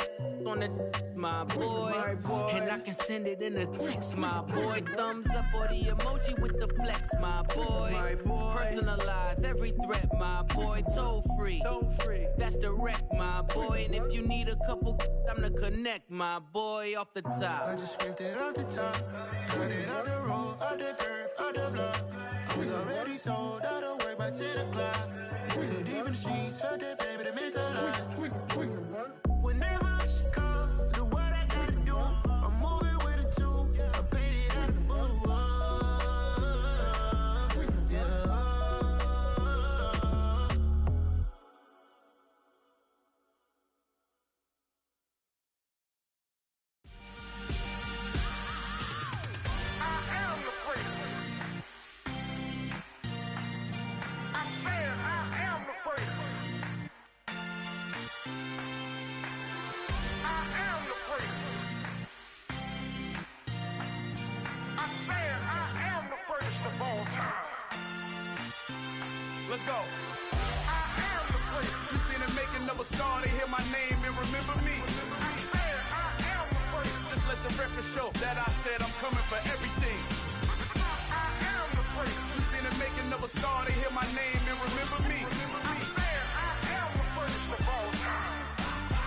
I: on the my boy. And I can send it in a text, my boy. Thumbs up or the emoji with the flex, my boy. Personalize every threat, my boy. Toll free, that's direct, my boy. And if you need a couple, I'm to connect, my boy, off the top.
G: I just scraped it off the top, cut it out the road, out the curve, out the block. I was already sold out of work by 10 o'clock. Too deep in the streets, felt that baby, the mental lie. Whenever she calls, do what I gotta do. I'm moving with a two, I paid it out of full.
R: Let's go. You seen the making of a star, they hear my name and remember me. Just let the record show that I said I'm coming for everything. You seen the making of a star, they hear my name and remember me.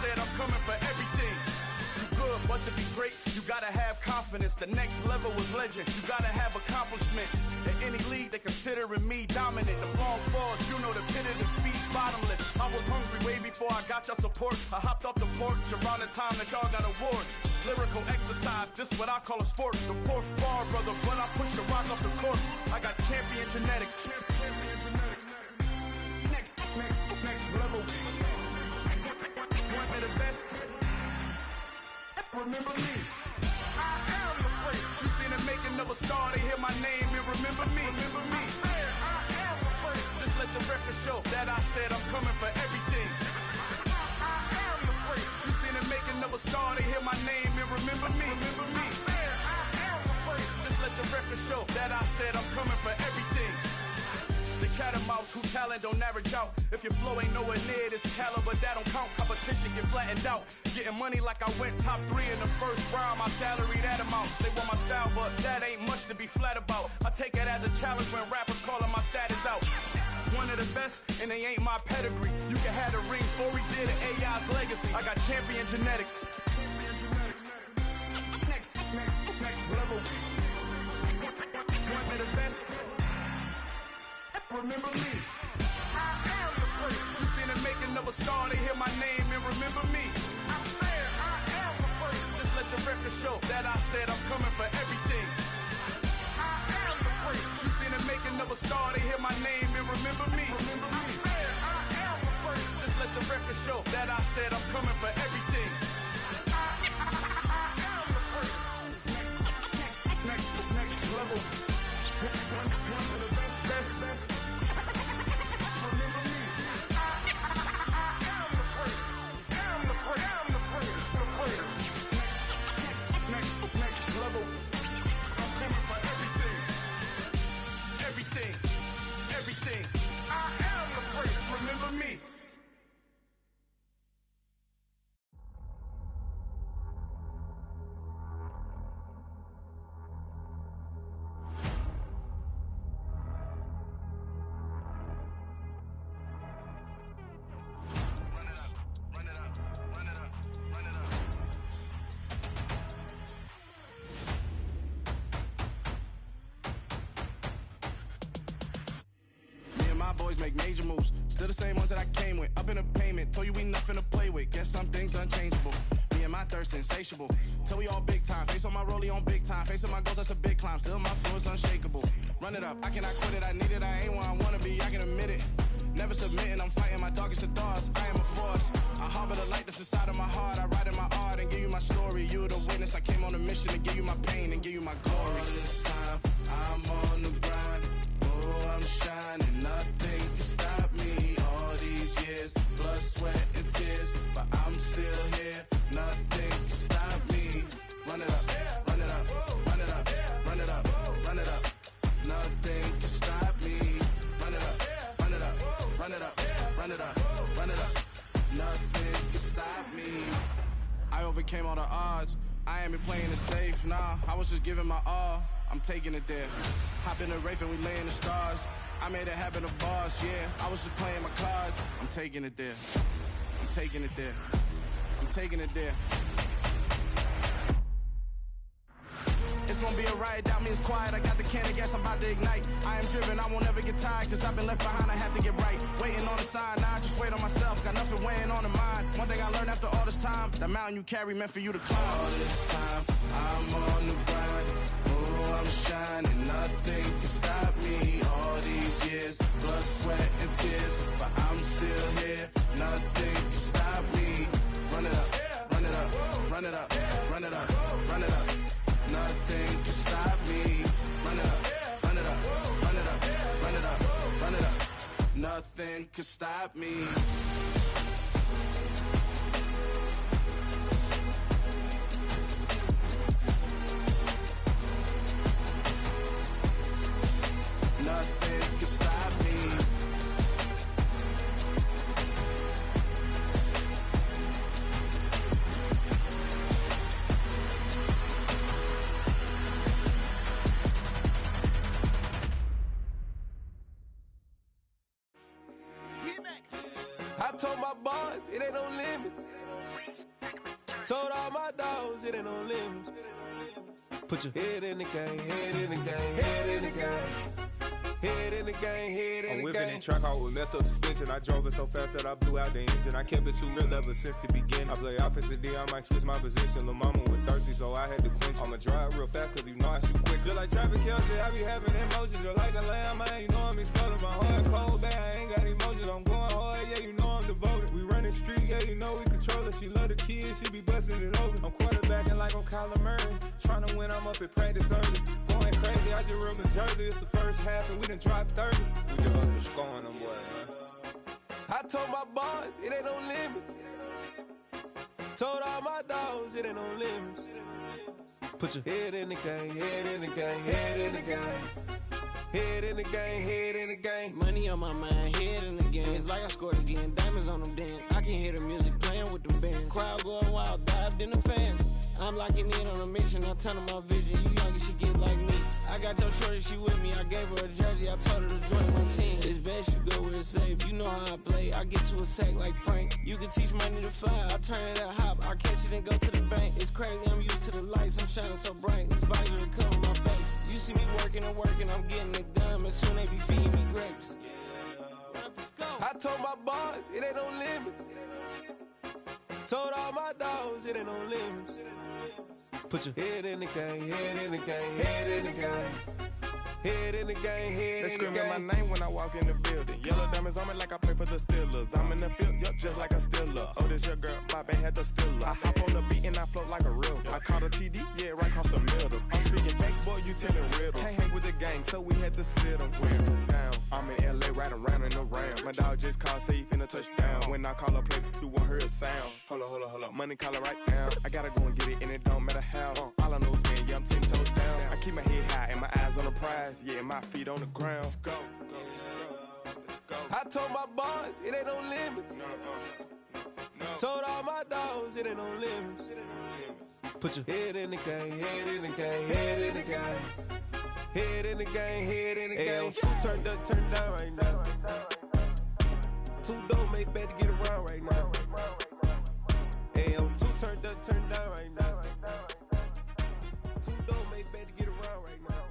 R: Said I'm coming for everything. You good, but to be great, you gotta have confidence. The next level was legend. You gotta have accomplishments. In any league, they considering me dominant. The long falls, you know the pit of defeat, bottomless. I was hungry way before I got your support. I hopped off the porch around the time that y'all got awards. Lyrical exercise, this what I call a sport. The fourth bar, brother, when I push the rock off the court. I got champion genetics. Next level. One of the best. Remember me. I am the place. You seen the making of a star, they hear my name and remember me. Remember me. I am the place. Just let the record show that I said I'm coming for everything. I am the place. You seen the making of a star, they hear my name and remember me. Remember me. I am the place. Just let the record show that I said I'm coming for everything. The catamounts who talent don't average out. If your flow ain't nowhere near this caliber, that don't count. Competition get flattened out. Getting money like I went top 3 in the first round. My salary that amount. They want my style, but that ain't much to be flat about. I take it as a challenge when rappers calling my status out. One of the best, and they ain't my pedigree. You can have the rings, or we did an AI's legacy. I got champion genetics. Next level. One of the best. Remember me. I am the place. You seen the making of a star, they hear my name and remember me. I am the place. Just let the record show that I said I'm coming for everything. I am the place. You seen the making of a star, they hear my name and remember me. Remember me. I am the place. Just let the record show that I said I'm coming for everything. I am the place.
B: my boys make major moves. Still the same ones that I came with. Up in a payment, told you we nothing to play with. Guess some things unchangeable. Me and my thirst insatiable. Till we all big time. Face on my rollie on big time. Face on my goals, that's a big climb. Still my flow is unshakable. Run it up, I cannot quit it. I need it, I ain't where I wanna be, I can admit it. Never submitting, I'm fighting my darkest of thoughts. I am a force. I harbor the light that's inside of my heart. I write in my art and give you my story. You the witness. I came on a mission to give you my pain and give you my glory. All this time, I'm on the grind. Oh, I'm shining. Nothing can stop me. All these years, blood, sweat, and tears. But I'm still here. Nothing can stop me. Run it up, run it up, run it up, run it up, run it up. Nothing can stop me. Run it up, run it up, run it up, run it up, run it up. Nothing can stop me. I overcame all the odds. I ain't been playing it safe, nah. I was just giving my all. I'm taking it there. Hop in the Wraith and we lay in the stars. I made it happen to boss, yeah. I was just playing my cards. I'm taking it there. I'm taking it there. I'm taking it there. It's gonna be a riot, doubt me it's quiet. I got the can of gas, I'm about to ignite. I am driven, I won't ever get tired, cause I've been left behind, I have to get right. Waiting on the sign, now I just wait on myself. Got nothing weighing on the mind. One thing I learned after all this time, the mountain you carry meant for you to climb. All this time, I'm on the grind. Oh, I'm shining, nothing can stop me. All these years, blood, sweat, and tears. But I'm still here, nothing can stop me. Run it up, run it up, run it up, run it up, run it up. Nothing can stop me. Run it up, run it up, run it up, run it up, run it up. Nothing can stop me. Nothing can stop me.
R: I told my boys it ain't no limits. Told all my dogs it ain't no limits. Put your head in the game, head in the game, head in the game. Head in the game, head in the game.
D: I'm whipping in track out with messed up suspension. I drove it so fast that I blew out the engine. I kept it too real ever since the beginning. I play offensive D, I might switch my position. Lil' mama was thirsty, so I had to quench. I'ma drive real fast, cause you know I shoot quick. Just like traffic Kelsey, I be having emotions. Just like a lamb, man, you know I'm exploding. My heart cold, bad, I ain't got emotions. I'm going hard, yeah, you know I'm devoted. We running streets, yeah, you know we control it. She love the kids, she be busting it over. I'm quarterbacking like I'm Kyler Murray. Trying to win, I'm up at practice early. Going crazy, I just real the jersey. It's the first half, and we done dropped 30. We just underscoring them, boy, man.
R: I told my boys it ain't no limits. Told all my dogs it ain't no limits. Put your head in the game, head in the game, head in the game. Head in the game, head in the game.
I: Money on my mind, head in the game. It's like I scored again, diamonds on them dance. I can hear the music playing with them bands. Crowd going wild, dived in the fans. I'm locking in on a mission, I tell her my vision. You young and she get like me. I got your shorty, she with me. I gave her a jersey, I told her to join my team. It's best you go where it's safe. You know how I play. I get to a sack like Frank. You can teach money to fly. I turn it at hop. I catch it and go to the bank. It's crazy, I'm used to the lights. I'm shining so bright. This visor will cover my face. You see me working and working, I'm getting it done. And soon they be feeding me grapes.
R: I told my boys it ain't no limits. Told all my dogs it ain't no limits. Put your head in the game, head in the game, head in the game. Head in the game, head in the game.
D: They screaming my name when I walk in the building. Yellow diamonds on me like I play for the Steelers. I'm in the field, yup, just like a Steeler. Oh, this your girl, my band had the Steeler. I hop on the beat and I float like a river. I caught a TD, yeah, right across the middle. I'm speaking facts, boy, you telling riddles. Can't hang with the gang, so we had to sit them down. I'm in LA, riding around in the ram. My dog just called, say he finna touchdown. When I call a play, you won't hear a sound. Hold up, money calling right now. I gotta go and get it, and it don't matter how. All I know is man, yeah, I'm 10 toes down. I keep my head high and my eyes on the prize. Yeah, my feet on the ground. Let's go. Let's go.
R: I told my boys it ain't no limits. Told all my dogs it ain't no limits. Put your head in the game, head in the game, head in the game. Head in the game, head in the game. Two turned up, turned down right now. Two dope make better get around right now. Two turned up, turned down right now. Two dope make better get around right now.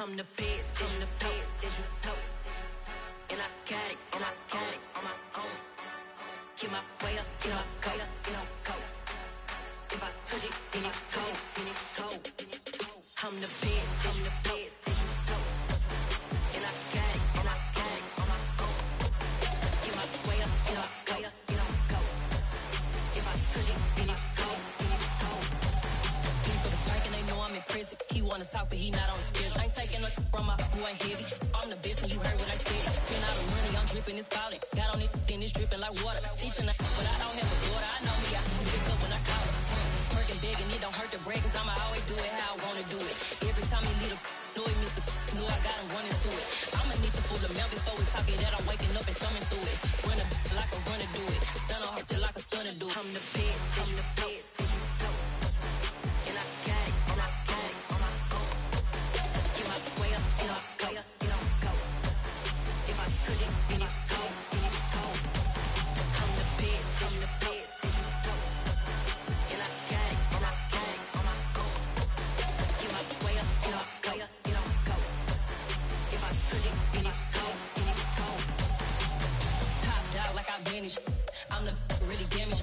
H: I'm the best, I'm the best, as you know. And I got it, and I got it on my own. Get my way up, get my go, get my go. If I touch it, then it's cold, then it's cold. I'm the best, as you know. And I got it, and I got it on my own. Get my way up, get my go, get my go. If I touch it, then it's cold, then it's cold. He for the bank and they know I'm in prison. He wanna talk, but he not on the schedule. I ain't taking no from my who ain't heavy. I'm the best and you heard what I said. Spend all the money, I'm dripping, it's falling. Got on it, then it's dripping like water. Teaching her, but I don't have a daughter. I know me, I can pick up when I call her. Working big and it don't hurt the break, cause I'ma always do it how I wanna do it. Every time he lead a know he missed the knew I got him running to it. I'ma need the full amount before we talk it that I'm waking up and thumbing through it. Run a like a runner do it. Stun on her till like a stunner do it. I'm the best, I'm the best, as you know. And I got it, and I got it on my own. Get my way up, get my go, get my go. If I touch it, then it's cold, then it's cold. I'm the best, as you know. And I got it, and I got it on my own. Get my way up, get my go, get my go. If I touch it, then it's cold, then it's cold. Top dog like I manage. I'm the really damaged.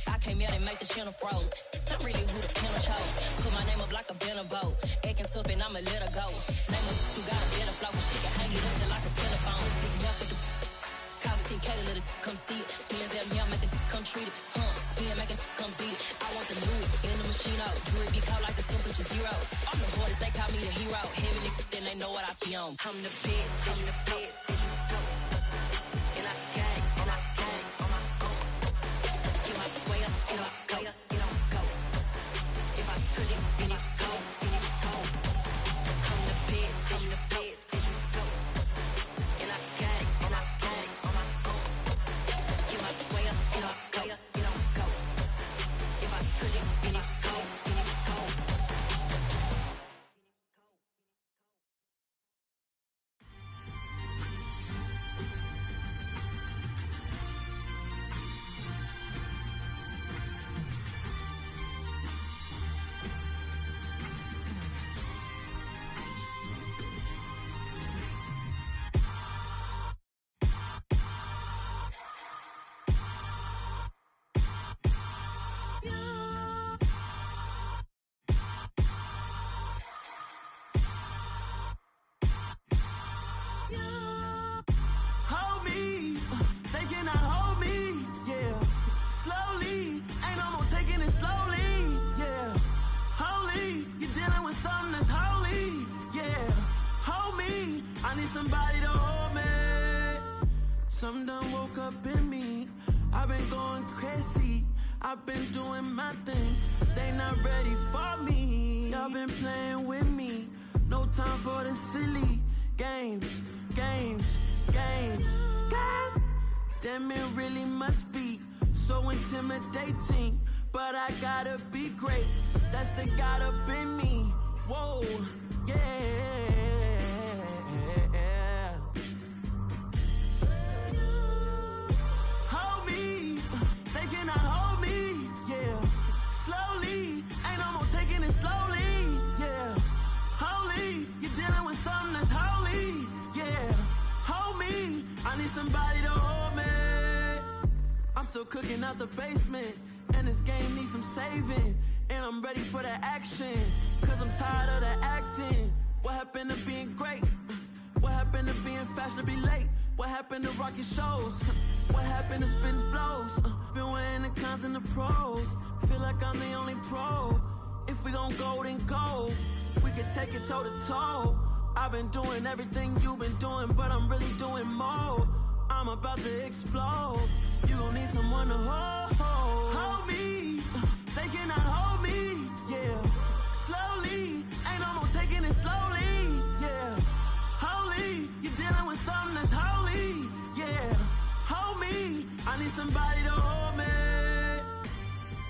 H: I came out and make the channel froze. I'm really who the panel chose. Put my name up like a banner boat. Acting tough and I'ma let her go. Name up who got a better flow, but she can hang it up just like a telephone. Sticking up with the cost 10K to let it come see it. Me and them here make it come treat it. Spin make it come beat it. I want the Louis in the machine out. Jewelry be caught like the temperature zero. I'm the hardest, they call me the hero. Heaven then they know what I be on. I'm the best, I'm the best, as you know. And I got it, and I got it on my own. Get my way up, get my go, get my go. If I touch it, then it's cold, then it's cold. I'm the best, I'm the best, as you know. And I got it, and I got it on my own. Get my way up, get my go, get my go. If I touch it, then it's cold, then it's cold.
A: Hold me, they cannot hold me, yeah. Slowly, ain't no more taking it slowly, yeah. Holy, you're dealing with something that's holy, yeah. Hold me, I need somebody to hold me. Something done woke up in me. I've been going crazy, I've been doing my thing. They not ready for me. Y'all been playing with me. No time for the silly games, games, games, games. Damn, it really must be so intimidating. But I gotta be great. That's the God up in me. Whoa, yeah. Hold me, they cannot hold me, yeah. Slowly, ain't no more taking it slowly, yeah. Holy, you're dealing with something that's holy, yeah. Hold me, I need somebody to hold me. I'm still cooking out the basement, and this game needs some saving. And I'm ready for the action, cause I'm tired of the acting. What happened to being great? What happened to being fashionably late? What happened to rocking shows? What happened to spitting flows? Been weighing the cons and the pros. Feel like I'm the only pro. If we gon' go, then go. We can take it toe to toe. I've been doing everything you've been doing, but I'm really doing more. I'm about to explode. You gon' need someone to hold. Hold me, they cannot hold me, yeah. Slowly, ain't no more taking it slowly, yeah. Holy, you're dealing with something that's holy, yeah. Hold me, I need somebody to hold me.